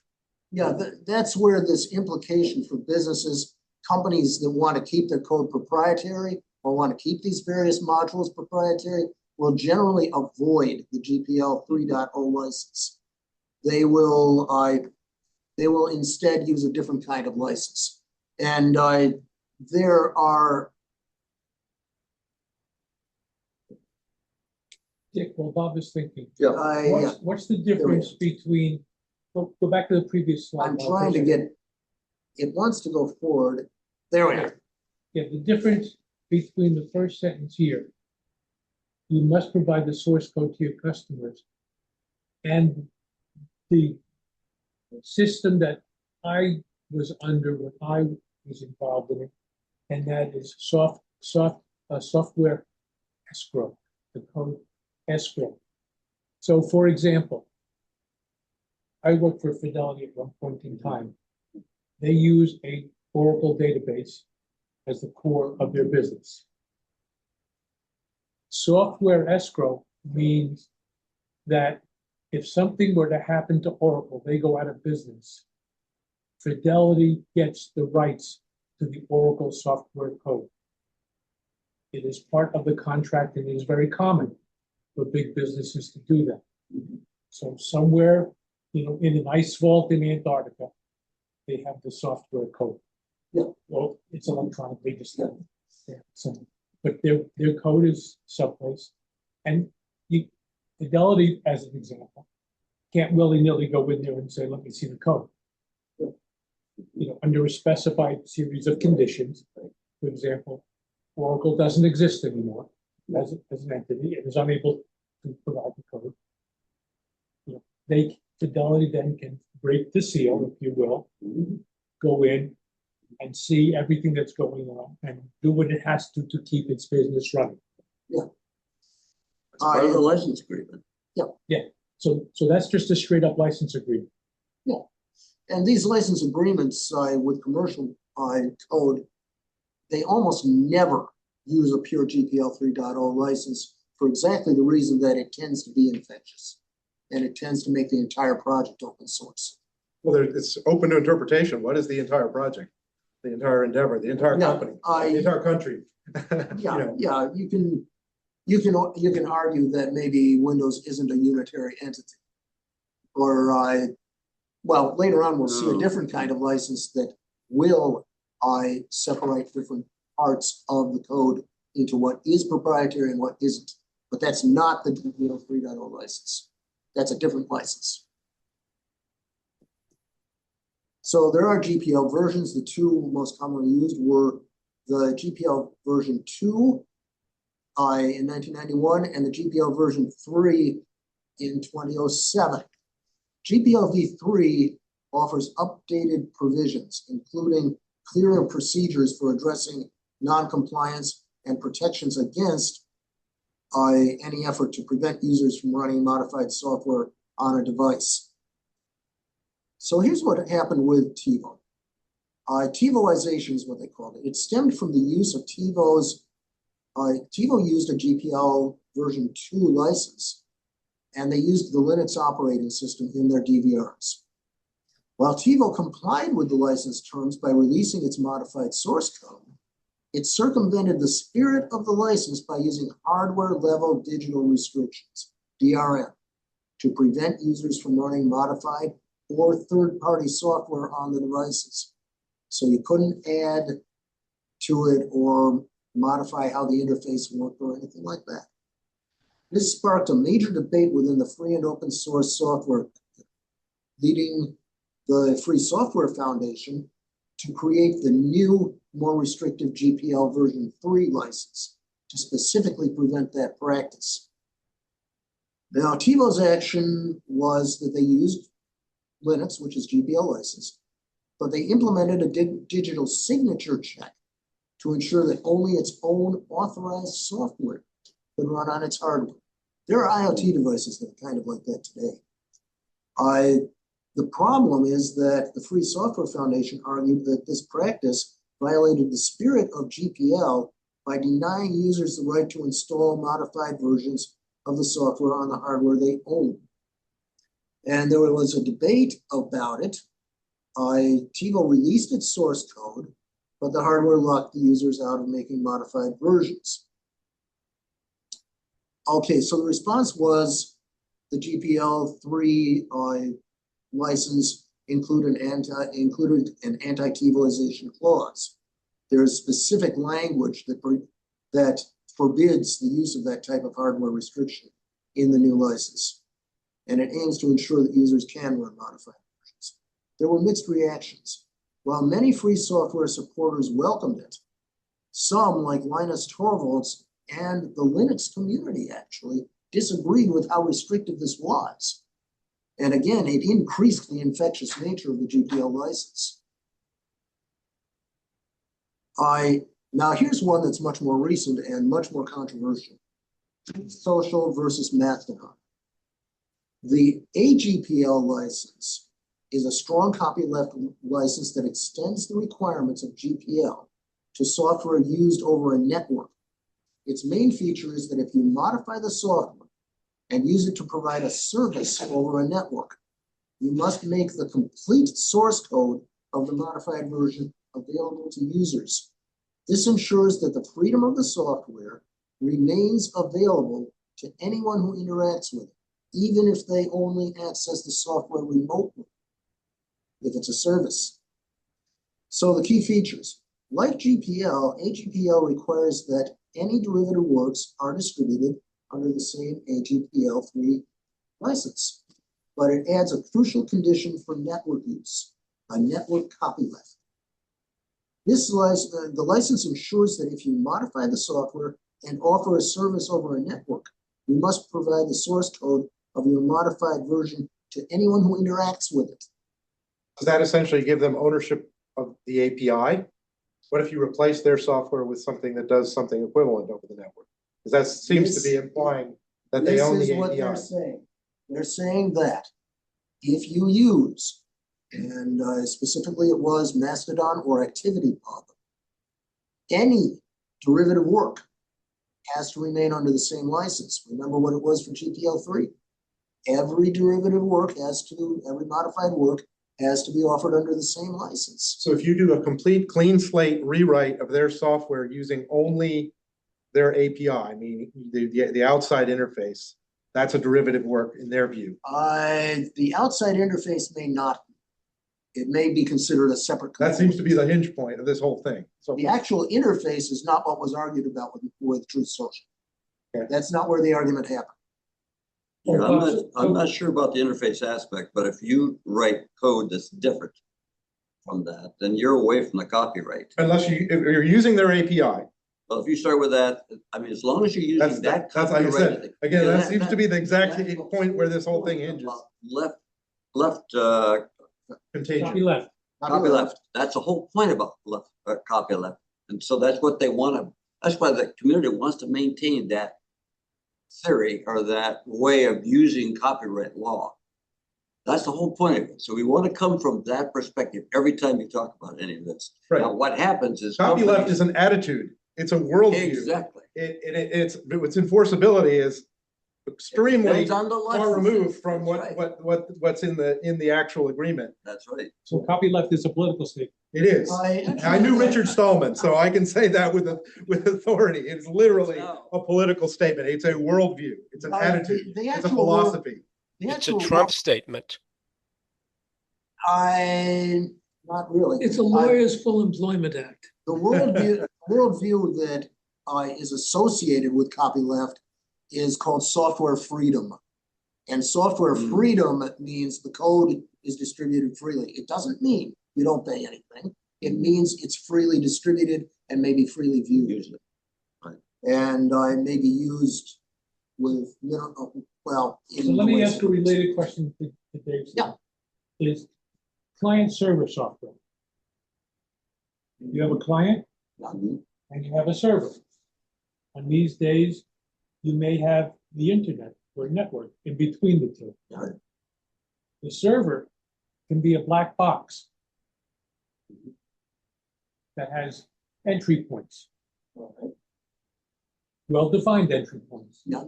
Yeah, that's where this implication for businesses, companies that want to keep their code proprietary or want to keep these various modules proprietary will generally avoid the GPL 3.0 license. They will instead use a different kind of license. And there are, Dick, while Bob is thinking, yeah, what's the difference between, go back to the previous slide. I'm Bob, trying to for a second. get, it wants to go forward. There we are. Yeah, the difference between the first sentence here, you must provide the source code to your customers. And the system that I was under when I was involved in it, and that is software escrow, the code escrow. So for example, I worked for Fidelity at one point in time. They use a Oracle database as the core of their business. Software escrow means that if something were to happen to Oracle, they go out of business, Fidelity gets the rights to the Oracle software code. It is part of the contract and it is very common for big businesses to do that. So somewhere, in an ice vault in Antarctica, they have the software code. Yeah. Well, it's electronically displayed. Yeah. So, but their code is someplace. And Fidelity, as an example, can't willy-nilly go in there and say, let me see the code. Under a specified series of conditions, for example, Oracle doesn't exist anymore as an entity. It is unable to provide the code. Fidelity then can break the seal, if you will, go in and see everything that's going on and do what it has to keep its business running. It's part of the license agreement. So that's just a straight up license agreement. And these license agreements with commercial code, they almost never use a pure GPL 3.0 license for exactly the reason that it tends to be infectious. And it tends to make the entire project open source. Well, it's open to interpretation. What is the entire project? The entire endeavor, the entire No, company, the entire country. Yeah, you can argue that maybe Windows isn't a unitary entity. Or well, later on, we'll see a different kind of license that will separate different parts of the code into what is proprietary and what isn't. But that's not the GPL 3.0 license. That's a different license. So there are GPL versions. The two most commonly used were the GPL version 2 in 1991 and the GPL version 3 in 2007. GPL v3 offers updated provisions, including clearer procedures for addressing non-compliance and protections against any effort to prevent users from running modified software on a device. So here's what happened with TiVo. TiVoization is what they called it. It stemmed from the use of TiVo's. TiVo used a GPL version 2 license, and they used the Linux operating system in their DVRs. While TiVo complied with the license terms by releasing its modified source code, it circumvented the spirit of the license by using hardware-level digital restrictions, DRM, to prevent users from running modified or third-party software on the devices. So you couldn't add to it or modify how the interface worked or anything like that. This sparked a major debate within the free and open source software, leading the Free Software Foundation to create the new, more restrictive GPL version 3 license to specifically prevent that practice. Now, TiVo's action was that they used Linux, which is GPL license, but they implemented a digital signature check to ensure that only its own authorized software could run on its hardware. There are IoT devices that are kind of like that today. The problem is that the Free Software Foundation argued that this practice violated the spirit of GPL by denying users the right to install modified versions of the software on the hardware they own. And there was a debate about it. TiVo released its source code, but the hardware locked the users out of making modified versions. Okay, so the response was the GPL 3 license included an anti-TiVoization clause. There's specific language that forbids the use of that type of hardware restriction in the new license, and it aims to ensure that users can run modified versions. There were mixed reactions. While many free software supporters welcomed it, some, like Linus Torvalds and the Linux community, actually disagreed with how restrictive this was. And again, it increased the infectious nature of the GPL license. Now here's one that's much more recent and much more controversial. Social versus Mastodon. The AGPL license is a strong copyleft license that extends the requirements of GPL to software used over a network. Its main feature is that if you modify the software and use it to provide a service over a network, you must make the complete source code of the modified version available to users. This ensures that the freedom of the software remains available to anyone who interacts with it, even if they only access the software remotely, if it's a service. So the key features. Like GPL, AGPL requires that any derivative works are distributed under the same AGPL3 license, but it adds a crucial condition for network use, a network copyleft. The license ensures that if you modify the software and offer a service over a network, you must provide the source code of your modified version to anyone who interacts with it. Does that essentially give them ownership of the API? What if you replace their software with something that does something equivalent over the network? Because that seems to be implying that they own the API. This is what they're saying. They're saying that if you use, and specifically it was Mastodon or ActivityPub, any derivative work has to remain under the same license. Remember what it was for GPL3. Every derivative work every modified work has to be offered under the same license. So if you do a complete clean slate rewrite of their software using only their API, meaning the outside interface, that's a derivative work in their view. The outside interface may not. It may be considered a separate component. That seems to be the hinge point of this whole thing. So the actual interface is not what was argued about with Truth Social. Okay. That's not where the argument happened. I'm not sure about the interface aspect, but if you write code that's different from that, then you're away from the copyright. Unless if you're using their API. Well, if you start with that, I mean, as long as you're using That's like I said. Again, that seems to be the exact that's point where this whole thing hinges. Left contagion. Copy left. Copy left. That's the whole point about left, copy left. And so that's what they want to, that's why the community wants to maintain that theory or that way of using copyright law. That's the whole point of it. So we want to come from that perspective every time you talk about any of this. Right. Now, what happens is. Copy left companies- is an attitude. It's a worldview. Exactly. Its enforceability is extremely Depends on the far license. removed from That's right. what's in the actual agreement. That's right. So copy left is a political statement. It is. I knew Richard Stallman, so I can say that with authority. It's literally a political statement. It's a worldview. It's an attitude. the It's a actual philosophy. The It's a actual Trump statement. not really. It's a Lawyers Full Employment Act. The worldview that is associated with copyleft is called software freedom. And software freedom means the code is distributed freely. It doesn't mean you don't pay anything. It means it's freely distributed and may be freely viewed. Use it. Right. And may be used with, well. So let me ask a related question to Dave. Yeah. Is client server software. You have a client and you have a server. And these days, you may have the internet or network in between the two. Yeah. The server can be a black box that has entry points, well-defined entry points. Yeah.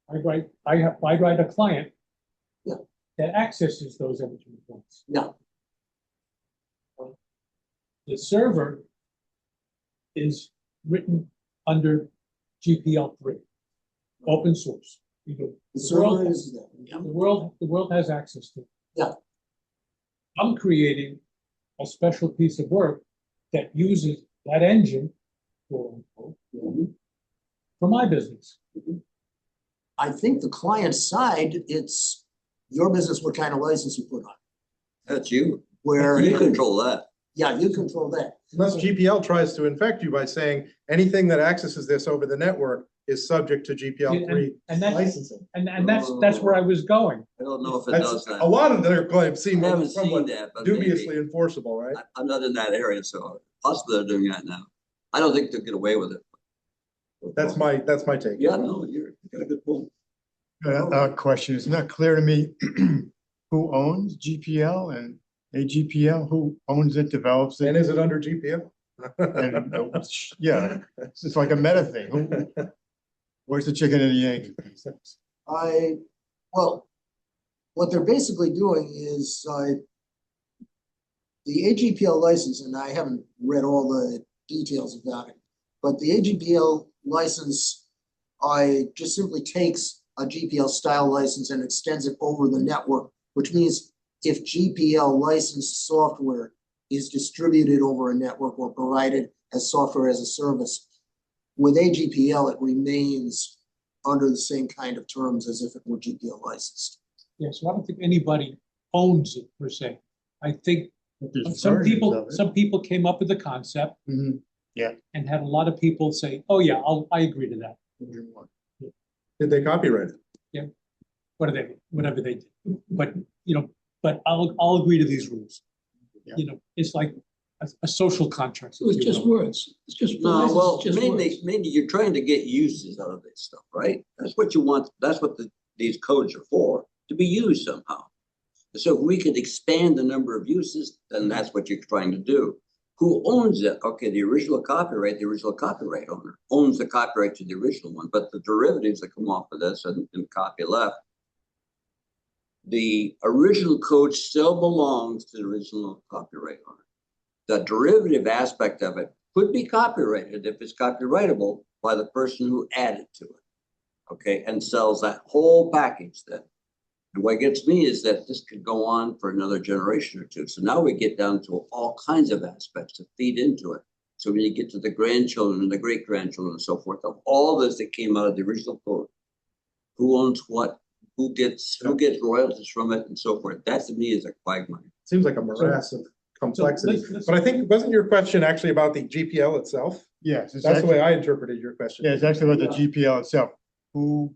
I write a client Yeah. that accesses those entry points. Yeah. The server is written under GPL3, open source. The The world- server is there. The world has access to it. Yeah. I'm creating a special piece of work that uses that engine quote unquote, for my business. I think the client side, it's your business, what kind of license you put on, That's you. where, You control that. yeah, you control that. Unless GPL tries to infect you by saying anything that accesses this over the network is subject to GPL3 And that's, licensing. and that's where I was going. I don't know if it That's does that. a lot of their claims seem I haven't seen somewhat that, but dubiously maybe. enforceable, right? I'm not in that area, so possibly they're doing that now. I don't think they'll get away with it. That's my take. Yeah, no, you got a good point. Question. It's not clear to me who owns GPL and AGPL, who owns it, develops it. And is it under GPL? And, yeah, it's like a meta thing. Where's the chicken and the egg? Well, what they're basically doing is, the AGPL license, and I haven't read all the details about it, but the AGPL license, just simply takes a GPL style license and extends it over the network, which means if GPL licensed software is distributed over a network or provided as software as a service, with AGPL, it remains under the same kind of terms as if it were GPL licensed. Yeah, so I don't think anybody owns it per se. I think There's some versions people, of it. some people came up with the concept Mhm. and had a lot of people say, oh yeah, I agree to that. Did they copyright it? Whatever they did. But, but I'll agree to these rules. Yeah. It's like a social contract. So it's if you just will. words. It's just. No, it's well, just mainly words. you're trying to get uses out of this stuff, right? That's what you want. That's what these codes are for, to be used somehow. So if we could expand the number of uses, then that's what you're trying to do. Who owns it? Okay, the original copyright owner owns the copyright to the original one, but the derivatives that come off of this and copy left, the original code still belongs to the original copyright owner. The derivative aspect of it could be copyrighted if it's copyrightable by the person who added to it. Okay, and sells that whole package then. And what gets me is that this could go on for another generation or two. So now we get down to all kinds of aspects that feed into it. So when you get to the grandchildren and the great grandchildren and so forth, of all this that came out of the original code, who owns what, who gets royalties from it and so forth. That to me is a quagmire. Seems like a morass of complexity. let's- But I think, wasn't your question actually about the GPL itself? Yes. it's That's the way actually- I interpreted your question. Yeah, it's actually about the GPL itself. Who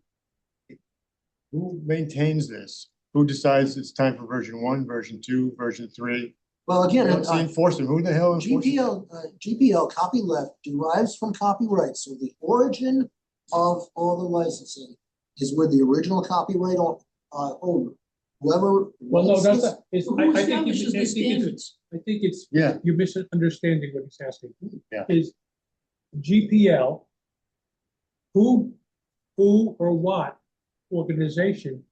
maintains this? Who decides it's time for version 1, version 2, version 3? Well, again, What's the enforcement? Who the hell enforces? GPL copyleft derives from copyright, so the origin of all the licensing is with the original copyright owner. Whoever. Well, no, that's, licensed- it's, Who I think, establishes the I think it's, standards? I think it's, Yeah. you're misunderstanding what he's asking. Yeah. Is GPL, who or what organization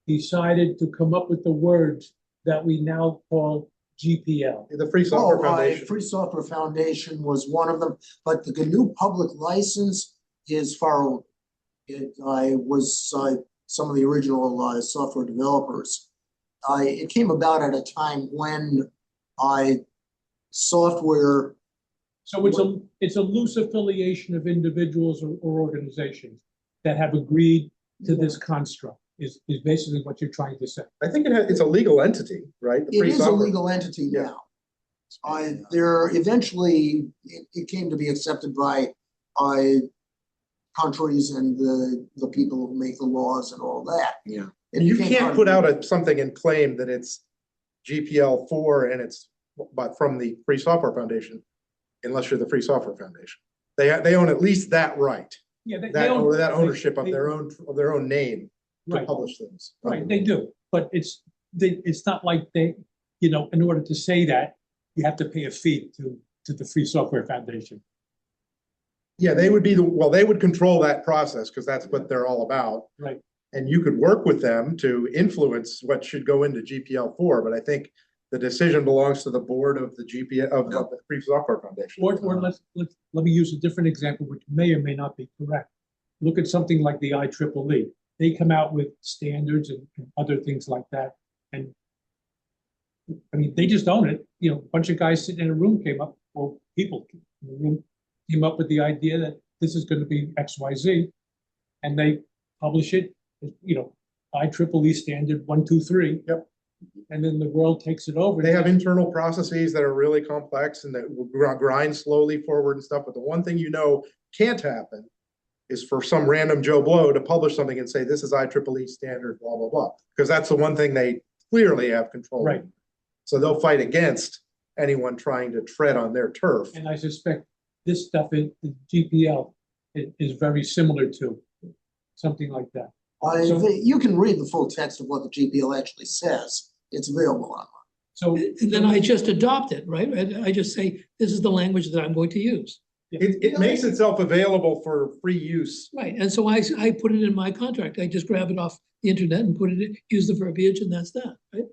decided to come up with the words that we now call GPL? The Free Software Oh, Foundation. Free Software Foundation was one of them, but the GNU public license is far older. I was some of the original software developers. It came about at a time when software. So it's a loose affiliation of individuals or organizations that have agreed to this construct, is basically what you're trying to say. I think it's a legal entity, right? The It Free is a Software- legal entity Yeah. now. There eventually, it came to be accepted by countries and the people who make the laws and all that. Yeah. It You became part can't of put the- out something and claim that it's GPL4 and it's, but from the Free Software Foundation, unless you're the Free Software Foundation. They own at least that right, Yeah, they that own- ownership of they- their own name to Right, publish things. right, they do, but it's not like they, in order to say that, you have to pay a fee to the Free Software Foundation. Yeah, they would be they would control that process because that's what they're all about. Right. And you could work with them to influence what should go into GPL4, but I think the decision belongs to the board of the of the Free Software Foundation. Or let me use a different example, which may or may not be correct. Look at something like the IEEE. They come out with standards and other things like that. And I mean, they just own it. A bunch of guys sitting in a room came up, or people in the room came up with the idea that this is going to be XYZ, and they publish it, IEEE standard 1, 2, 3. Yep. And then the world takes it over. They have internal processes that are really complex and that will grind slowly forward and stuff. But the one thing can't happen is for some random Joe Blow to publish something and say, this is IEEE standard, blah, blah, blah. Because that's the one thing they clearly have control over. Right. So they'll fight against anyone trying to tread on their turf. And I suspect this stuff in GPL is very similar to something like that. You can read the full text of what the GPL actually says. It's available online. So And then I just adopt it, right? I just say, this is the language that I'm going to use. It makes itself available for free use. Right, and so I put it in my contract. I just grab it off the internet and put it in, use the verbiage, and that's that, right?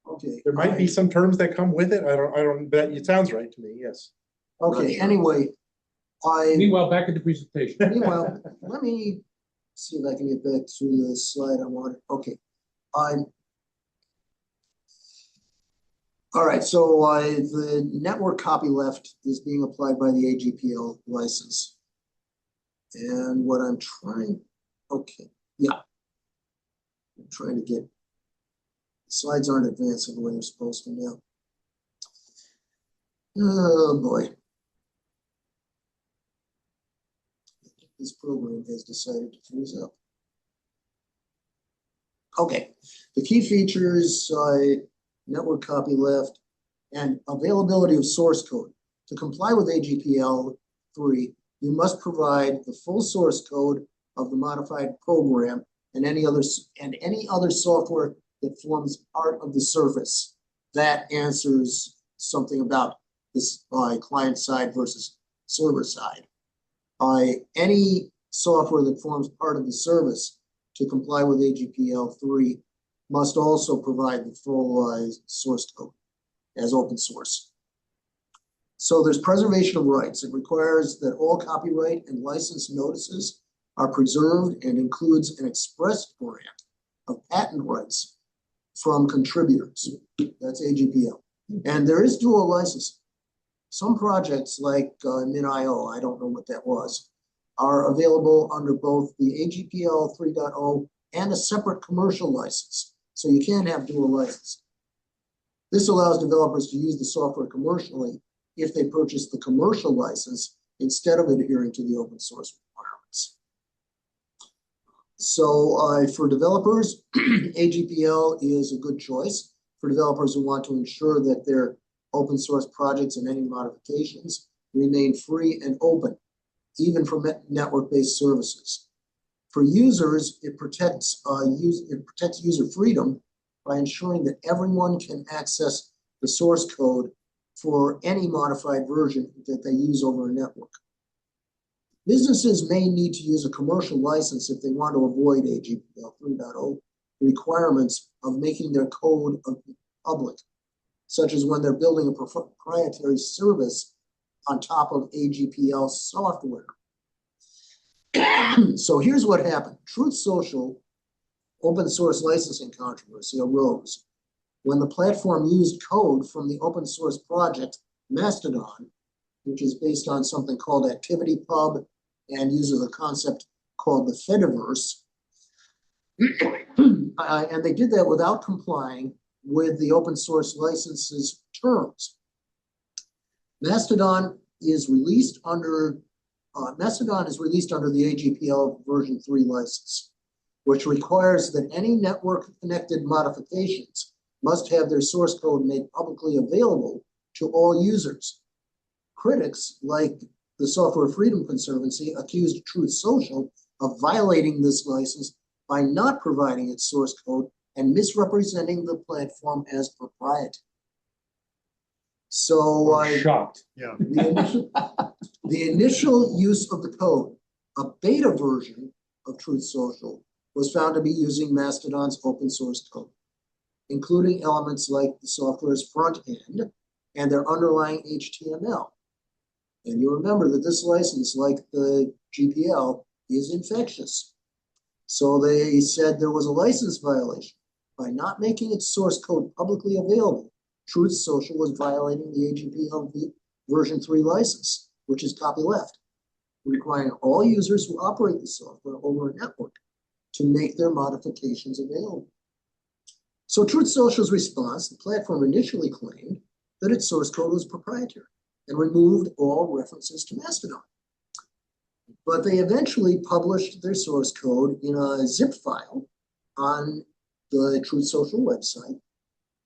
Okay. There might be some terms that come with it. I don't bet. It sounds right to me. Yes. Okay, anyway, meanwhile, back at the presentation. meanwhile, let me see if I can get back to the slide I wanted. Okay. All right, so the network copyleft is being applied by the AGPL license. And what I'm trying, I'm trying to get, slides aren't advancing the way they're supposed to now. Oh boy. This program has decided to freeze up. Okay, the key features, network copyleft, and availability of source code. To comply with AGPL 3, you must provide the full source code of the modified program and any other software that forms part of the service. That answers something about this client side versus server side. Any software that forms part of the service to comply with AGPL 3 must also provide the full source code as open source. So there's preservation of rights. It requires that all copyright and license notices are preserved and includes an express grant of patent rights from contributors. That's AGPL. And there is dual licensing. Some projects like MinIO, I don't know what that was, are available under both the AGPL 3.0 and a separate commercial license. So you can't have dual license. This allows developers to use the software commercially if they purchase the commercial license instead of adhering to the open source requirements. So for developers, AGPL is a good choice for developers who want to ensure that their open source projects and any modifications remain free and open, even for network-based services. For users, it protects user freedom by ensuring that everyone can access the source code for any modified version that they use over a network. Businesses may need to use a commercial license if they want to avoid AGPL 3.0 requirements of making their code public, such as when they're building a proprietary service on top of AGPL software. So here's what happened. Truth Social open source licensing controversy arose when the platform used code from the open source project Mastodon, which is based on something called ActivityPub and uses a concept called the Fediverse. And they did that without complying with the open source license's terms. Mastodon is released under the AGPL version 3 license, which requires that any network connected modifications must have their source code made publicly available to all users. Critics like the Software Freedom Conservancy accused Truth Social of violating this license by not providing its source code and misrepresenting the platform as proprietary. So I'm shocked. Yeah. the initial use of the code, a beta version of Truth Social, was found to be using Mastodon's open source code, including elements like the software's front end and their underlying HTML. And you remember that this license, like the GPL, is infectious. So they said there was a license violation. By not making its source code publicly available, Truth Social was violating the AGPL version 3 license, which is copyleft, requiring all users who operate the software over a network to make their modifications available. So Truth Social's response, the platform initially claimed that its source code was proprietary and removed all references to Mastodon. But they eventually published their source code in a zip file on the Truth Social website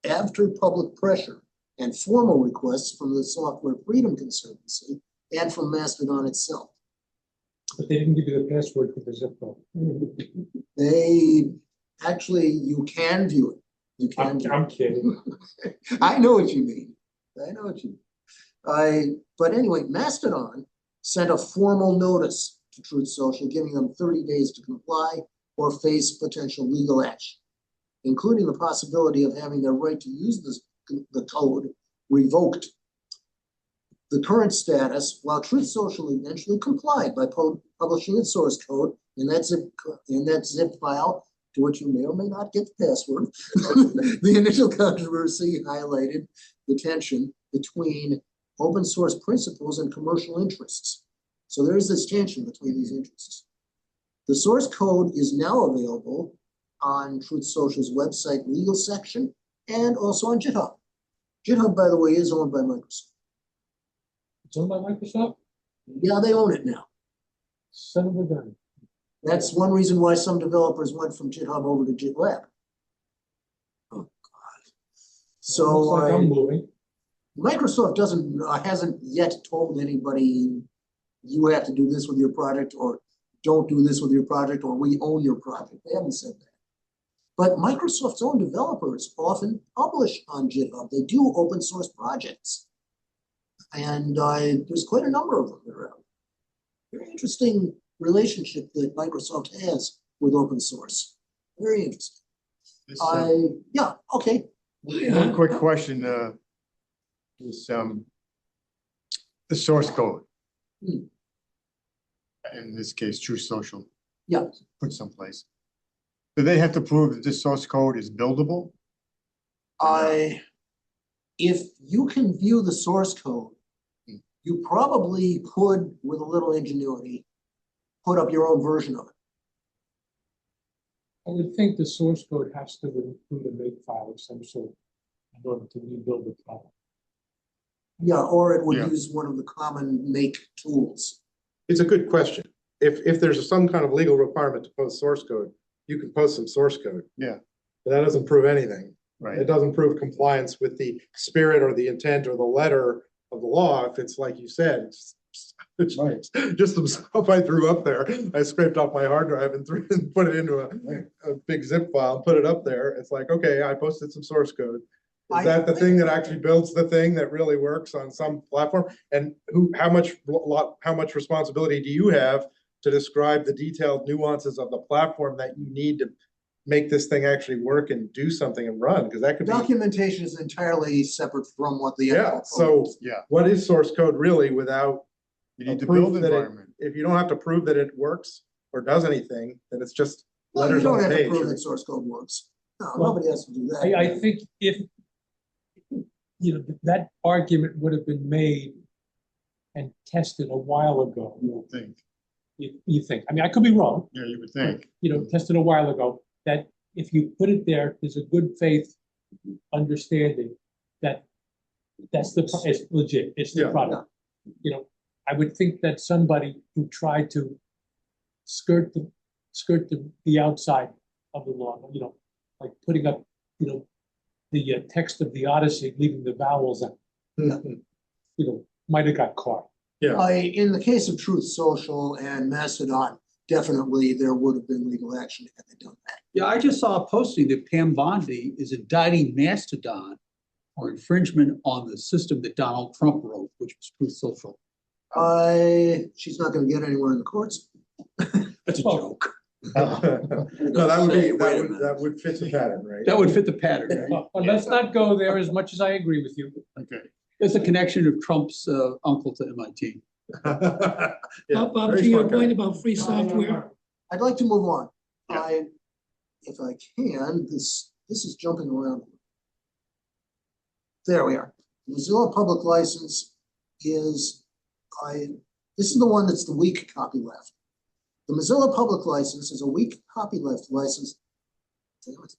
after public pressure and formal requests from the Software Freedom Conservancy and from Mastodon itself. But they didn't give you the password for the zip file. They actually, you can view it. You can. I'm kidding. I know what you mean. I know what you mean. But anyway, Mastodon sent a formal notice to Truth Social, giving them 30 days to comply or face potential legal action, including the possibility of having their right to use the code revoked. The current status, while Truth Social eventually complied by publishing its source code in that zip file, to which you may or may not get the password, the initial controversy highlighted the tension between open source principles and commercial interests. So there is this tension between these interests. The source code is now available on Truth Social's website legal section and also on GitHub. GitHub, by the way, is owned by Microsoft. It's owned by Microsoft? Yeah, they own it now. Son of a gun. That's one reason why some developers went from GitHub over to GitLab. Oh, God. So Looks like I'm moving. Microsoft hasn't yet told anybody you have to do this with your project or don't do this with your project or we own your project. They haven't said that. But Microsoft's own developers often publish on GitHub. They do open source projects. And there's quite a number of them that are out. Very interesting relationship that Microsoft has with open source. Very interesting. Yeah, okay. One quick question, is, the source code. In this case, Truth Social. Yeah. Put someplace. Do they have to prove that this source code is buildable? If you can view the source code, you probably could, with a little ingenuity, put up your own version of it. I would think the source code has to include a makefile of some sort in order to rebuild the product. Yeah, or it would Yeah. use one of the common make tools. It's a good question. if there's some kind of legal requirement to post source code, you can post some source code. Yeah. But that doesn't prove anything. It Right. doesn't prove compliance with the spirit or the intent or the letter of the law. If it's like you said, it's Right. just some stuff I threw up there. I scraped off my hard drive and put it into a big zip file, and put it up there. It's like, okay, I posted some source code. Is that the thing that actually builds the thing that really works on some platform? And how much responsibility do you have to describe the detailed nuances of the platform that you need to make this thing actually work and do something and run? Because that could be, Documentation is entirely separate from what the. yeah, actual so code is. Yeah, what is source code really without you need to proof build that it- environment. if you don't have to prove that it works or does anything, then it's just No, you letters don't on a have to page. prove that source code works. No, Well, nobody has to do that. I think if, that argument would have been made and tested a while ago, You would think, you think, I mean, I could be wrong, yeah, you would think. tested a while ago, that if you put it there, there's a good faith understanding that it's legit, it's the Yeah. product. I would think that somebody who tried to skirt the outside of the law, like putting up, the text of the Odyssey, leaving the vowels out, might have got caught. In the case of Truth Social and Mastodon, definitely there would have been legal action had they done that. Yeah, I just saw a posting that Pam Bondi is indicting Mastodon for infringement on the system that Donald Trump wrote, which was Truth Social. She's not gonna get anywhere in the courts. That's a joke. No, that would fit the pattern, right? That would fit the pattern, right? But let's not go there as much as I agree with you. Okay. There's a connection of Trump's uncle to MIT. Yeah, Bob, very to your smart guy. point about free software, I'd like to move on. Yeah. If I can, this is jumping around. There we are. Mozilla Public License is, this is the one that's the weak copyleft. The Mozilla Public License is a weak copyleft license. Damn it.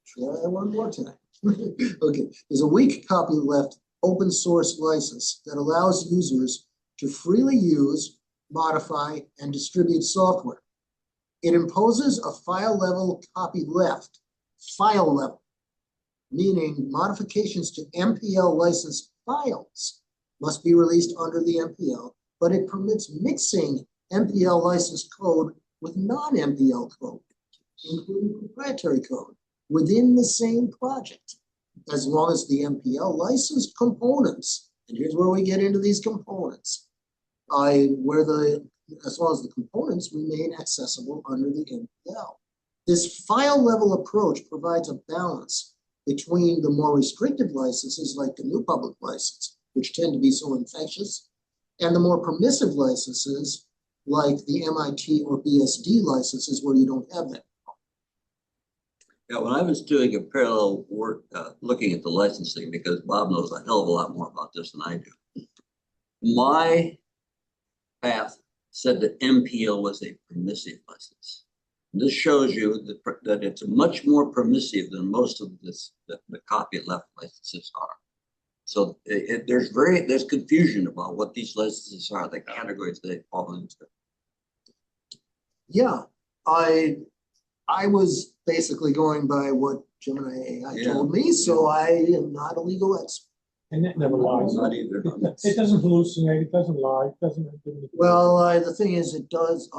Try one more time. Okay, there's a weak copyleft open source license that allows users to freely use, modify, and distribute software. It imposes a file level copyleft, file level, meaning modifications to MPL licensed files must be released under the MPL, but it permits mixing MPL licensed code with non-MPL code, including proprietary code, within the same project, as long as the MPL licensed components, and here's where we get into these components, as long as the components remain accessible under the MPL. This file level approach provides a balance between the more restrictive licenses like the GNU Public License, which tend to be so infectious, and the more permissive licenses like the MIT or BSD licenses where you don't have that. Yeah, when I was doing a parallel work, looking at the licensing, because Bob knows a hell of a lot more about this than I do. My path said that MPL was a permissive license. And this shows you that it's much more permissive than most of the copyleft licenses are. So there's confusion about what these licenses are, the categories they fall into. Yeah, I was basically going by what Gemini AI told me, so I am not a legal expert. And it never lies. Not either. It doesn't hallucinate, it doesn't lie, it doesn't. Well, the thing is, it does,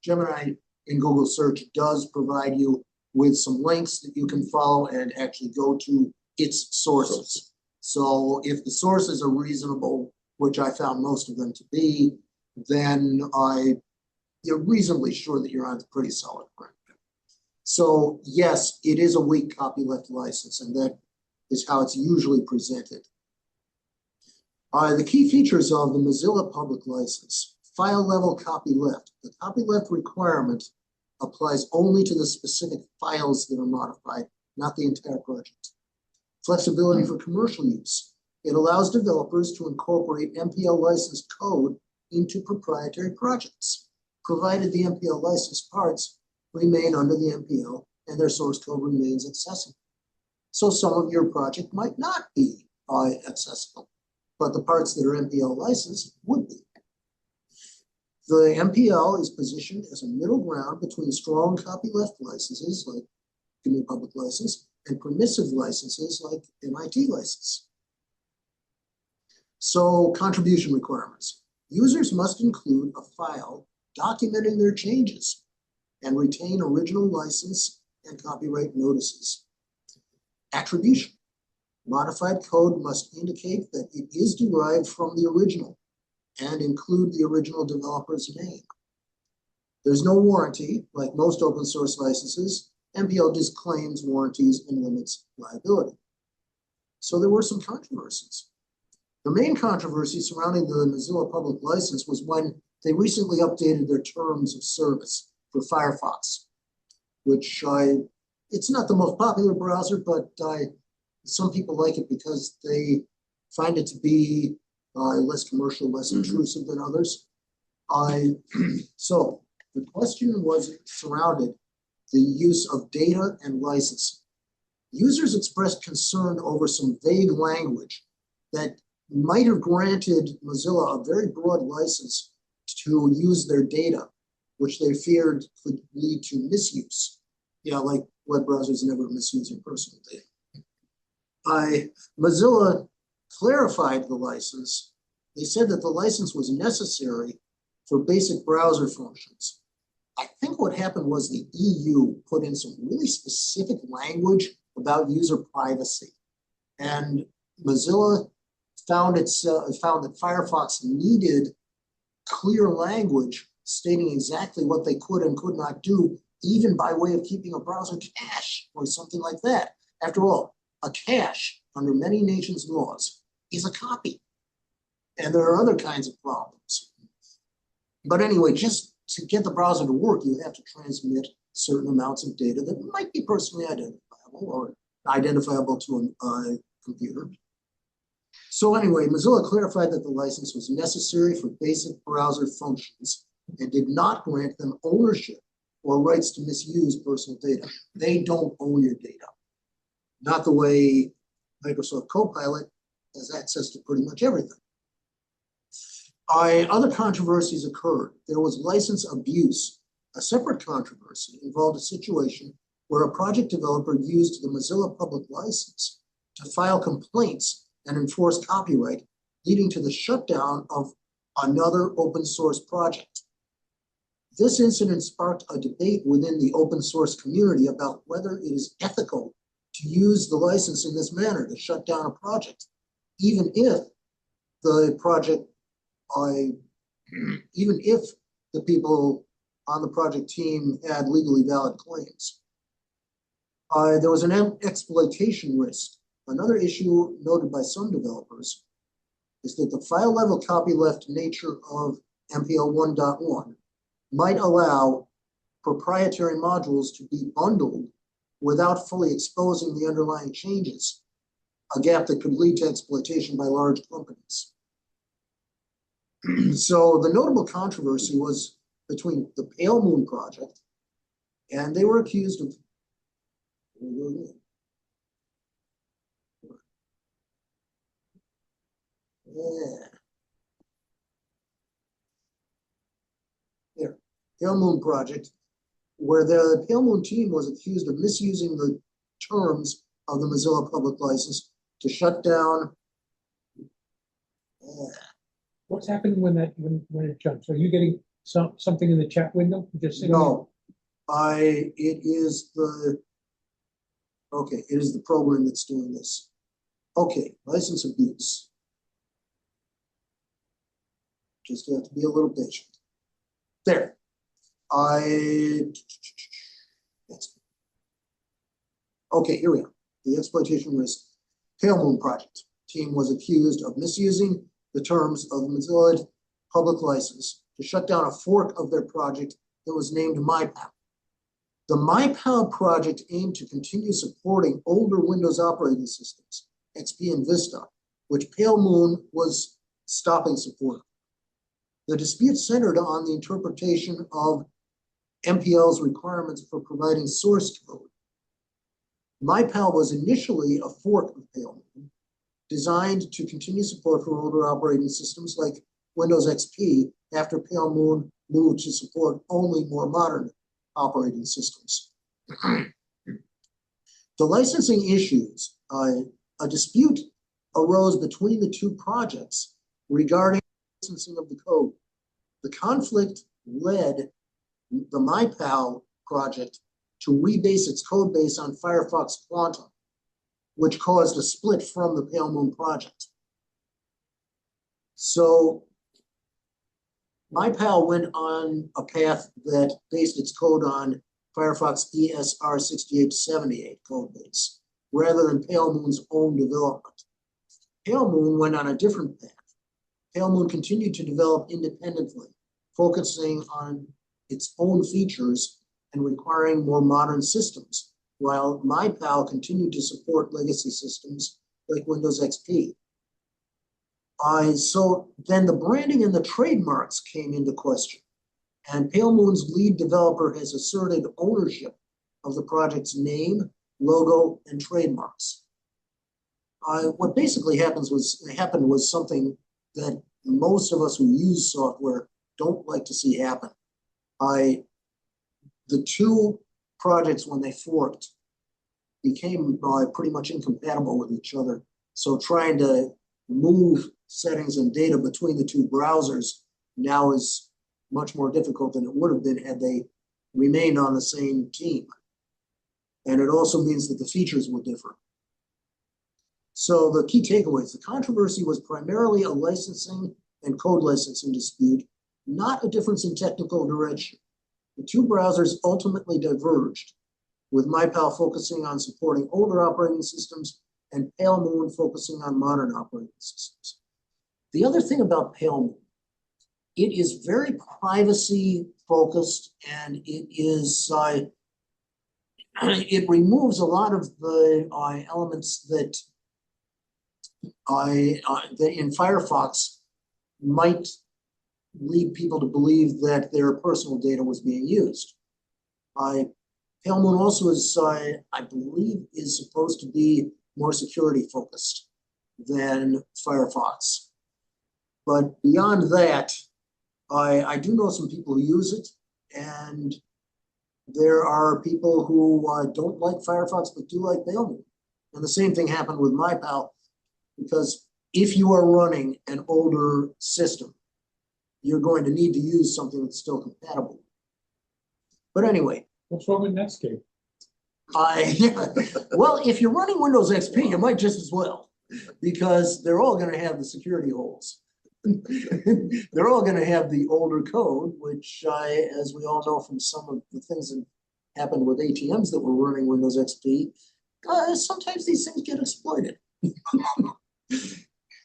Gemini in Google search does provide you with some links that you can follow and actually go to its sources. So if the sources are reasonable, which I found most of them to be, then you're reasonably sure that you're on pretty solid ground. So yes, it is a weak copyleft license, and that is how it's usually presented. The key features of the Mozilla Public License: file level copyleft. The copyleft requirement applies only to the specific files that are modified, not the entire project. Flexibility for commercial use. It allows developers to incorporate MPL licensed code into proprietary projects, provided the MPL licensed parts remain under the MPL and their source code remains accessible. So some of your project might not be accessible, but the parts that are MPL licensed would be. The MPL is positioned as a middle ground between strong copyleft licenses like Community Public License and permissive licenses like MIT license. So contribution requirements. Users must include a file documenting their changes and retain original license and copyright notices. Attribution. Modified code must indicate that it is derived from the original and include the original developer's name. There's no warranty. Like most open source licenses, MPL disclaims warranties and limits liability. So there were some controversies. The main controversy surrounding the Mozilla public license was when they recently updated their terms of service for Firefox, which it's not the most popular browser, but some people like it because they find it to be less commercial, less intrusive than others. So the question was surrounded the use of data and licensing. Users expressed concern over some vague language that might have granted Mozilla a very broad license to use their data, which they feared could lead to misuse. Yeah, like web browsers never misuse your personal data. Mozilla clarified the license. They said that the license was necessary for basic browser functions. I think what happened was the EU put in some really specific language about user privacy. And Mozilla found that Firefox needed clear language stating exactly what they could and could not do, even by way of keeping a browser cache or something like that. After all, a cache, under many nations' laws, is a copy. And there are other kinds of problems. But anyway, just to get the browser to work, you have to transmit certain amounts of data that might be personally identifiable or identifiable to a computer. So anyway, Mozilla clarified that the license was necessary for basic browser functions and did not grant them ownership or rights to misuse personal data. They don't own your data. Not the way Microsoft Copilot has access to pretty much everything. Other controversies occurred. There was license abuse. A separate controversy involved a situation where a project developer used the Mozilla public license to file complaints and enforce copyright, leading to the shutdown of another open source project. This incident sparked a debate within the open source community about whether it is ethical to use the license in this manner to shut down a project, even if the project, even if the people on the project team had legally valid claims. There was an exploitation risk. Another issue noted by some developers is that the file level copyleft nature of MPL 1.1 might allow proprietary modules to be bundled without fully exposing the underlying changes, a gap that could lead to exploitation by large companies. So the notable controversy was between the Pale Moon project, and they were accused of Pale Moon project, where the Pale Moon team was accused of misusing the terms of the Mozilla public license to shut down. What's happening when it jumps? Are you getting something in the chat window? Just No, it is the program that's doing this. Okay, license abuse. Just have to be a little patient. There. Okay, here we are. The exploitation risk. Pale Moon project team was accused of misusing the terms of Mozilla public license to shut down a fork of their project that was named MyPal. The MyPal project aimed to continue supporting older Windows operating systems, XP and Vista, which Pale Moon was stopping support. The dispute centered on the interpretation of MPL's requirements for providing source code. MyPal was initially a fork of Pale Moon, designed to continue support for older operating systems like Windows XP after Pale Moon moved to support only more modern operating systems. The licensing issues, a dispute arose between the two projects regarding licensing of the code. The conflict led the MyPal project to rebase its code base on Firefox Quantum, which caused a split from the Pale Moon project. So MyPal went on a path that based its code on Firefox ESR 68-78 code base, rather than Pale Moon's own development. Pale Moon went on a different path. Pale Moon continued to develop independently, focusing on its own features and requiring more modern systems, while MyPal continued to support legacy systems like Windows XP. So then the branding and the trademarks came into question, and Pale Moon's lead developer has asserted ownership of the project's name, logo, and trademarks. What basically happened was something that most of us who use software don't like to see happen. The two projects, when they forked, became pretty much incompatible with each other. So trying to move settings and data between the two browsers now is much more difficult than it would have been had they remained on the same team. And it also means that the features will differ. So the key takeaways, the controversy was primarily a licensing and code licensing dispute, not a difference in technical direction. The two browsers ultimately diverged, with MyPal focusing on supporting older operating systems and Pale Moon focusing on modern operating systems. The other thing about Pale Moon, it is very privacy focused, and it removes a lot of the elements that in Firefox might lead people to believe that their personal data was being used. Pale Moon also is, I believe, is supposed to be more security focused than Firefox. But beyond that, I do know some people who use it, and there are people who don't like Firefox but do like Pale Moon. And the same thing happened with MyPal, because if you are running an older system, you're going to need to use something that's still compatible. But anyway. What's wrong with Netscape? Well, if you're running Windows XP, you might just as well, because they're all going to have the security holes. They're all going to have the older code, which, as we all know from some of the things that happened with ATMs that were running Windows XP, sometimes these things get exploited.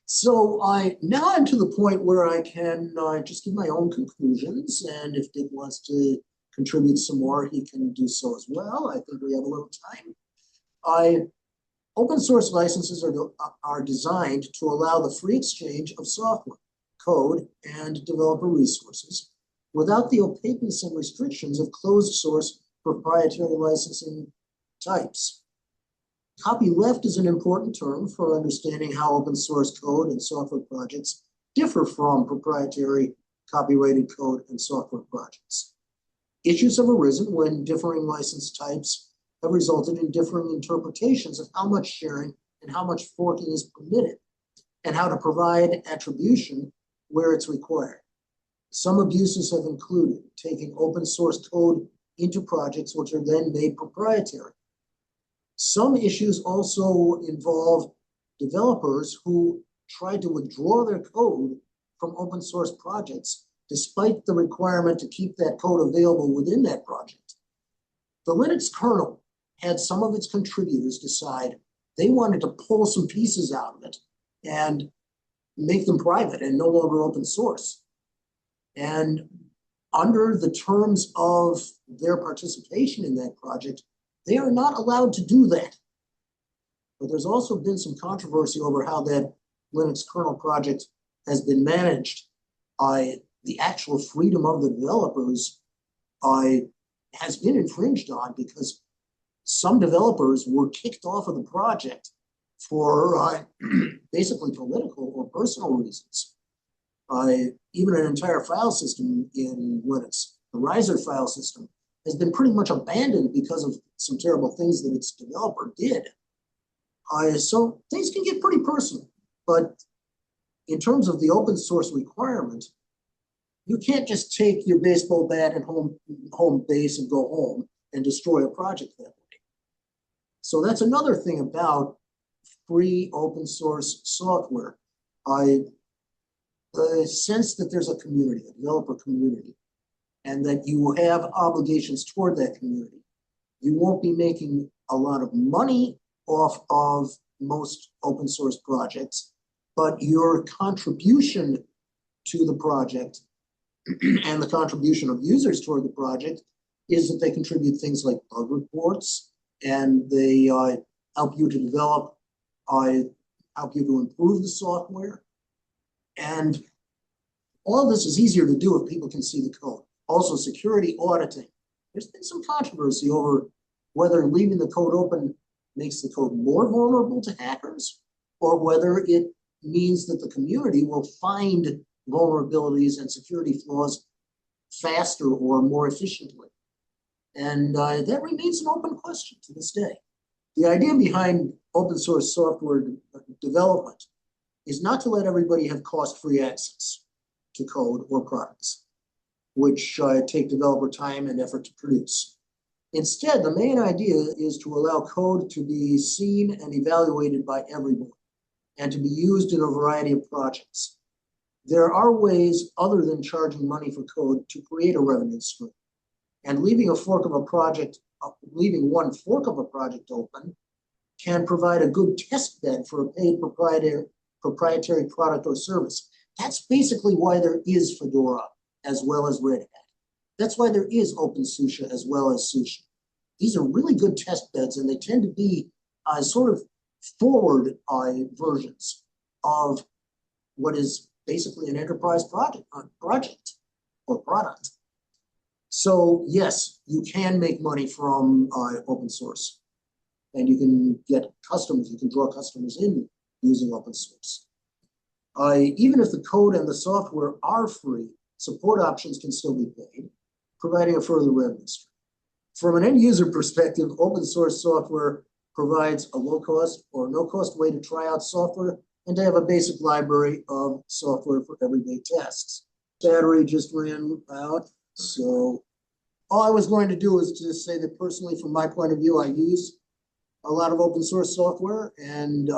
So now I'm to the point where I can just give my own conclusions, and if Dick wants to contribute some more, he can do so as well. I think we have a little time. Open source licenses are designed to allow the free exchange of software, code, and developer resources without the opaqueness and restrictions of closed source proprietary licensing types. Copyleft is an important term for understanding how open source code and software projects differ from proprietary copyrighted code and software projects. Issues have arisen when differing license types have resulted in differing interpretations of how much sharing and how much forking is permitted, and how to provide attribution where it's required. Some abuses have included taking open source code into projects which are then made proprietary. Some issues also involve developers who try to withdraw their code from open source projects despite the requirement to keep that code available within that project. The Linux kernel had some of its contributors decide they wanted to pull some pieces out of it and make them private and no longer open source. And under the terms of their participation in that project, they are not allowed to do that. But there's also been some controversy over how that Linux kernel project has been managed. The actual freedom of the developers has been infringed on, because some developers were kicked off of the project for basically political or personal reasons. Even an entire file system in Linux, the Riser file system, has been pretty much abandoned because of some terrible things that its developer did. So things can get pretty personal, but in terms of the open source requirement, you can't just take your baseball bat and home base and go home and destroy a project that way. So that's another thing about free open source software. The sense that there's a community, a developer community, and that you have obligations toward that community. You won't be making a lot of money off of most open source projects, but your contribution to the project and the contribution of users toward the project is that they contribute things like bug reports, and they help you to develop, help you to improve the software. And all this is easier to do if people can see the code. Also, security auditing. There's been some controversy over whether leaving the code open makes the code more vulnerable to hackers, or whether it means that the community will find vulnerabilities and security flaws faster or more efficiently. And that remains an open question to this day. The idea behind open source software development is not to let everybody have cost-free access to code or products, which take developer time and effort to produce. Instead, the main idea is to allow code to be seen and evaluated by everyone and to be used in a variety of projects. There are ways other than charging money for code to create a revenue stream. And leaving one fork of a project open can provide a good test bed for a paid proprietary product or service. That's basically why there is Fedora as well as Red Hat. That's why there is OpenSUSE as well as SUSE. These are really good test beds, and they tend to be sort of forward versions of what is basically an enterprise project or product. So yes, you can make money from open source, and you can get customers, you can draw customers in using open source. Even if the code and the software are free, support options can still be paid, providing a further revenue stream. From an end user perspective, open source software provides a low cost or no cost way to try out software and to have a basic library of software for everyday tasks. Battery just ran out, so all I was going to do is to say that personally, from my point of view, I use a lot of open source software, and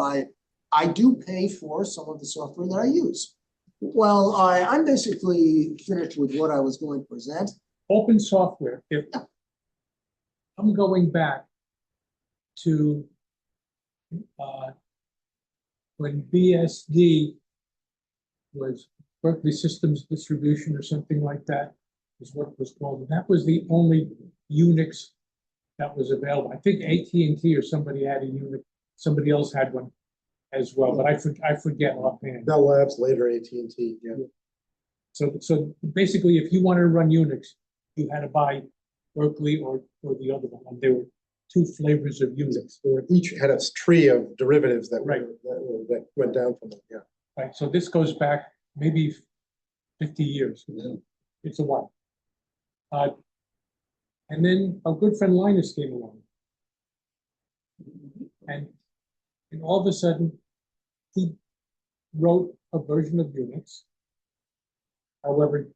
I do pay for some of the software that I use. Well, I'm basically finished with what I was going to present. Open software, if I'm going back to when BSD was Berkeley Systems Distribution or something like that, is what it was called. And that was the only Unix that was available. I think AT&T or somebody had a Unix, somebody else had one as well, but I forget offhand. Bell Labs, later AT&T, yeah. So basically, if you wanted to run Unix, you had to buy Berkeley or the other one. And there were two flavors of Unix. Each had a tree of derivatives that, Right. that went down from it, yeah. Right. So this goes back maybe 50 years. It's a while. And then our good friend Linus came along. And all of a sudden, he wrote a version of Unix. However,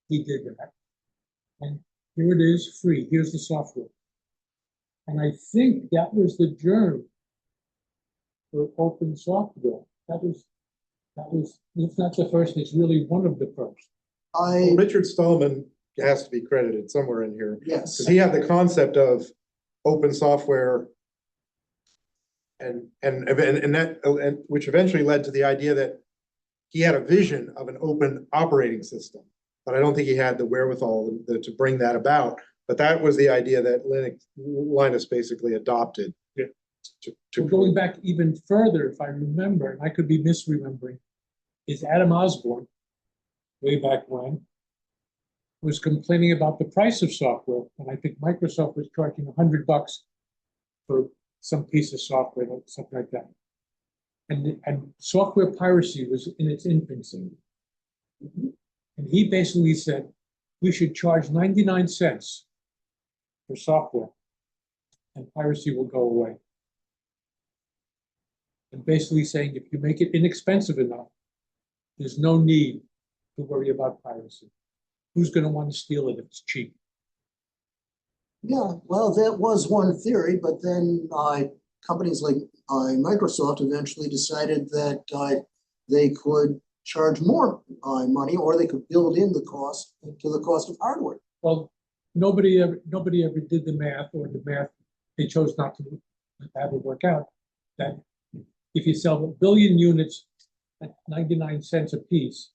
he did that. And here it is, free. Here's the software. And I think that was the germ for open software. That was, if not the first, it's really one of the first. Well, Richard Stallman has to be credited somewhere in here. Yes. Because he had the concept of open software and which eventually led to the idea that he had a vision of an open operating system, but I don't think he had the wherewithal to bring that about. But that was the idea that Linus basically adopted. Yeah. Well, going back even further, if I remember, and I could be misremembering, is Adam Osborne, way back when, was complaining about the price of software, and I think Microsoft was charging $100 for some piece of software, something like that. And software piracy was in its infancy. And he basically said, we should charge 99 cents for software and piracy will go away. And basically saying, if you make it inexpensive enough, there's no need to worry about piracy. Who's going to want to steal it if it's cheap? Yeah, well, that was one theory, but then companies like Microsoft eventually decided that they could charge more money, or they could build in the cost to the cost of hardware. Well, nobody ever did the math, or the math, they chose not to have it work out, that if you sell 1 billion units at 99 cents a piece,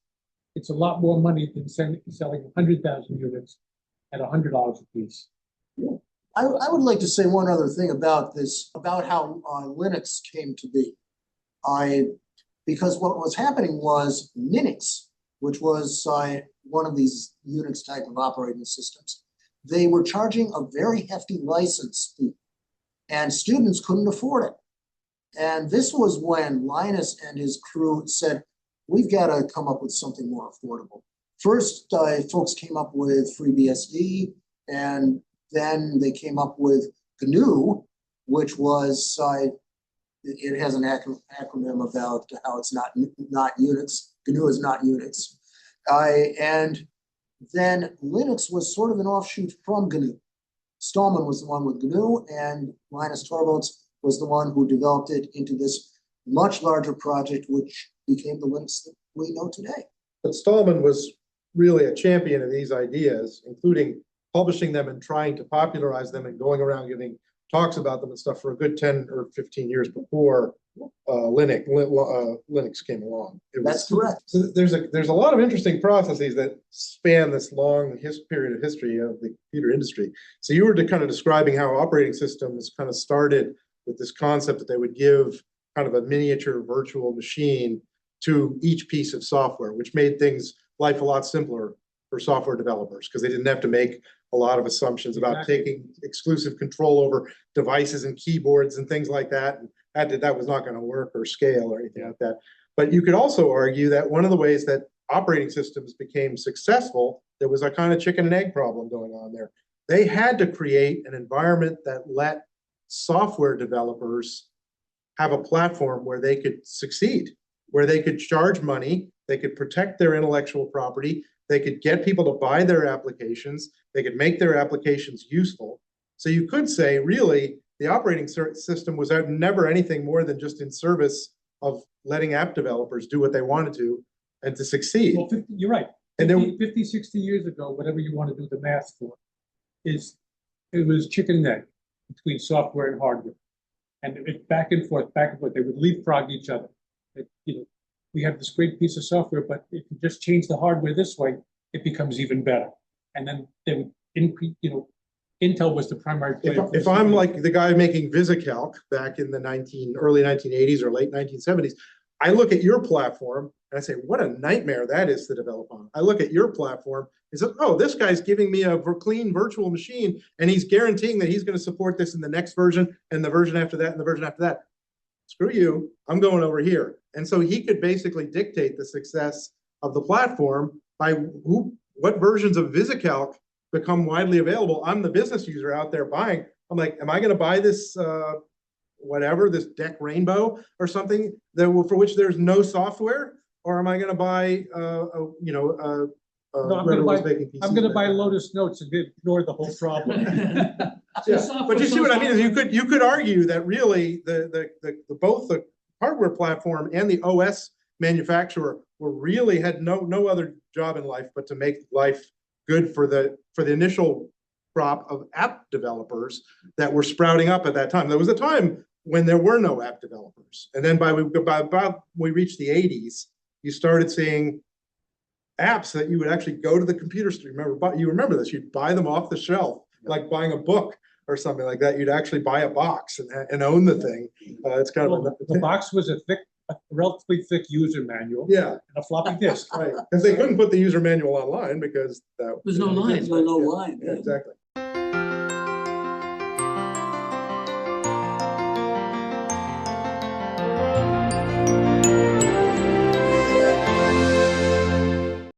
it's a lot more money than selling 100,000 units at $100 a piece. I would like to say one other thing about this, about how Linux came to be. Because what was happening was Minix, which was one of these Unix type of operating systems, they were charging a very hefty license fee, and students couldn't afford it. And this was when Linus and his crew said, we've got to come up with something more affordable. First, folks came up with FreeBSD, and then they came up with GNU, which was, it has an acronym about how it's not Unix. GNU is not Unix. And then Linux was sort of an offshoot from GNU. Stallman was the one with GNU, and Linus Torvalds was the one who developed it into this much larger project, which became the Linux that we know today. But Stallman was really a champion of these ideas, including publishing them and trying to popularize them and going around giving talks about them and stuff for a good 10 or 15 years before Linux came along. That's correct. So there's a lot of interesting processes that span this long period of history of the computer industry. So you were kind of describing how operating systems kind of started with this concept that they would give kind of a miniature virtual machine to each piece of software, which made life a lot simpler for software developers, because they didn't have to make a lot of assumptions about taking exclusive control over devices and keyboards and things like that. And that was not going to work or scale or anything like that. But you could also argue that one of the ways that operating systems became successful, there was a kind of chicken and egg problem going on there. They had to create an environment that let software developers have a platform where they could succeed, where they could charge money, they could protect their intellectual property, they could get people to buy their applications, they could make their applications useful. So you could say, really, the operating system was never anything more than just in service of letting app developers do what they wanted to and to succeed. Well, you're right. And 50, 60 years ago, whatever you want to do the math for, it was chicken and egg between software and hardware. And back and forth, they would leapfrog each other. We have this great piece of software, but if you just change the hardware this way, it becomes even better. And then they would increase, Intel was the primary player. If I'm like the guy making VisiCalc back in the early 1980s or late 1970s, I look at your platform and I say, what a nightmare that is to develop on. I look at your platform and say, oh, this guy's giving me a clean virtual machine and he's guaranteeing that he's going to support this in the next version and the version after that and the version after that. Screw you, I'm going over here. And so he could basically dictate the success of the platform by what versions of VisiCalc become widely available. I'm the business user out there buying. I'm like, am I going to buy this this Deck Rainbow or something for which there's no software, or am I going to buy I'm going to buy Lotus Notes and ignore the whole problem. Yeah. But you see what I mean? Is you could argue that really both the hardware platform and the OS manufacturer had no other job in life but to make life good for the initial crop of app developers that were sprouting up at that time. There was a time when there were no app developers, and then by about we reached the 80s, you started seeing apps that you would actually go to the computer store. You remember this? You'd buy them off the shelf, like buying a book or something like that. You'd actually buy a box and own the thing. It's kind of the box was a relatively thick user manual. Yeah, and a floppy disk. Right, because they couldn't put the user manual online because There's no line. There's no line. Yeah, exactly.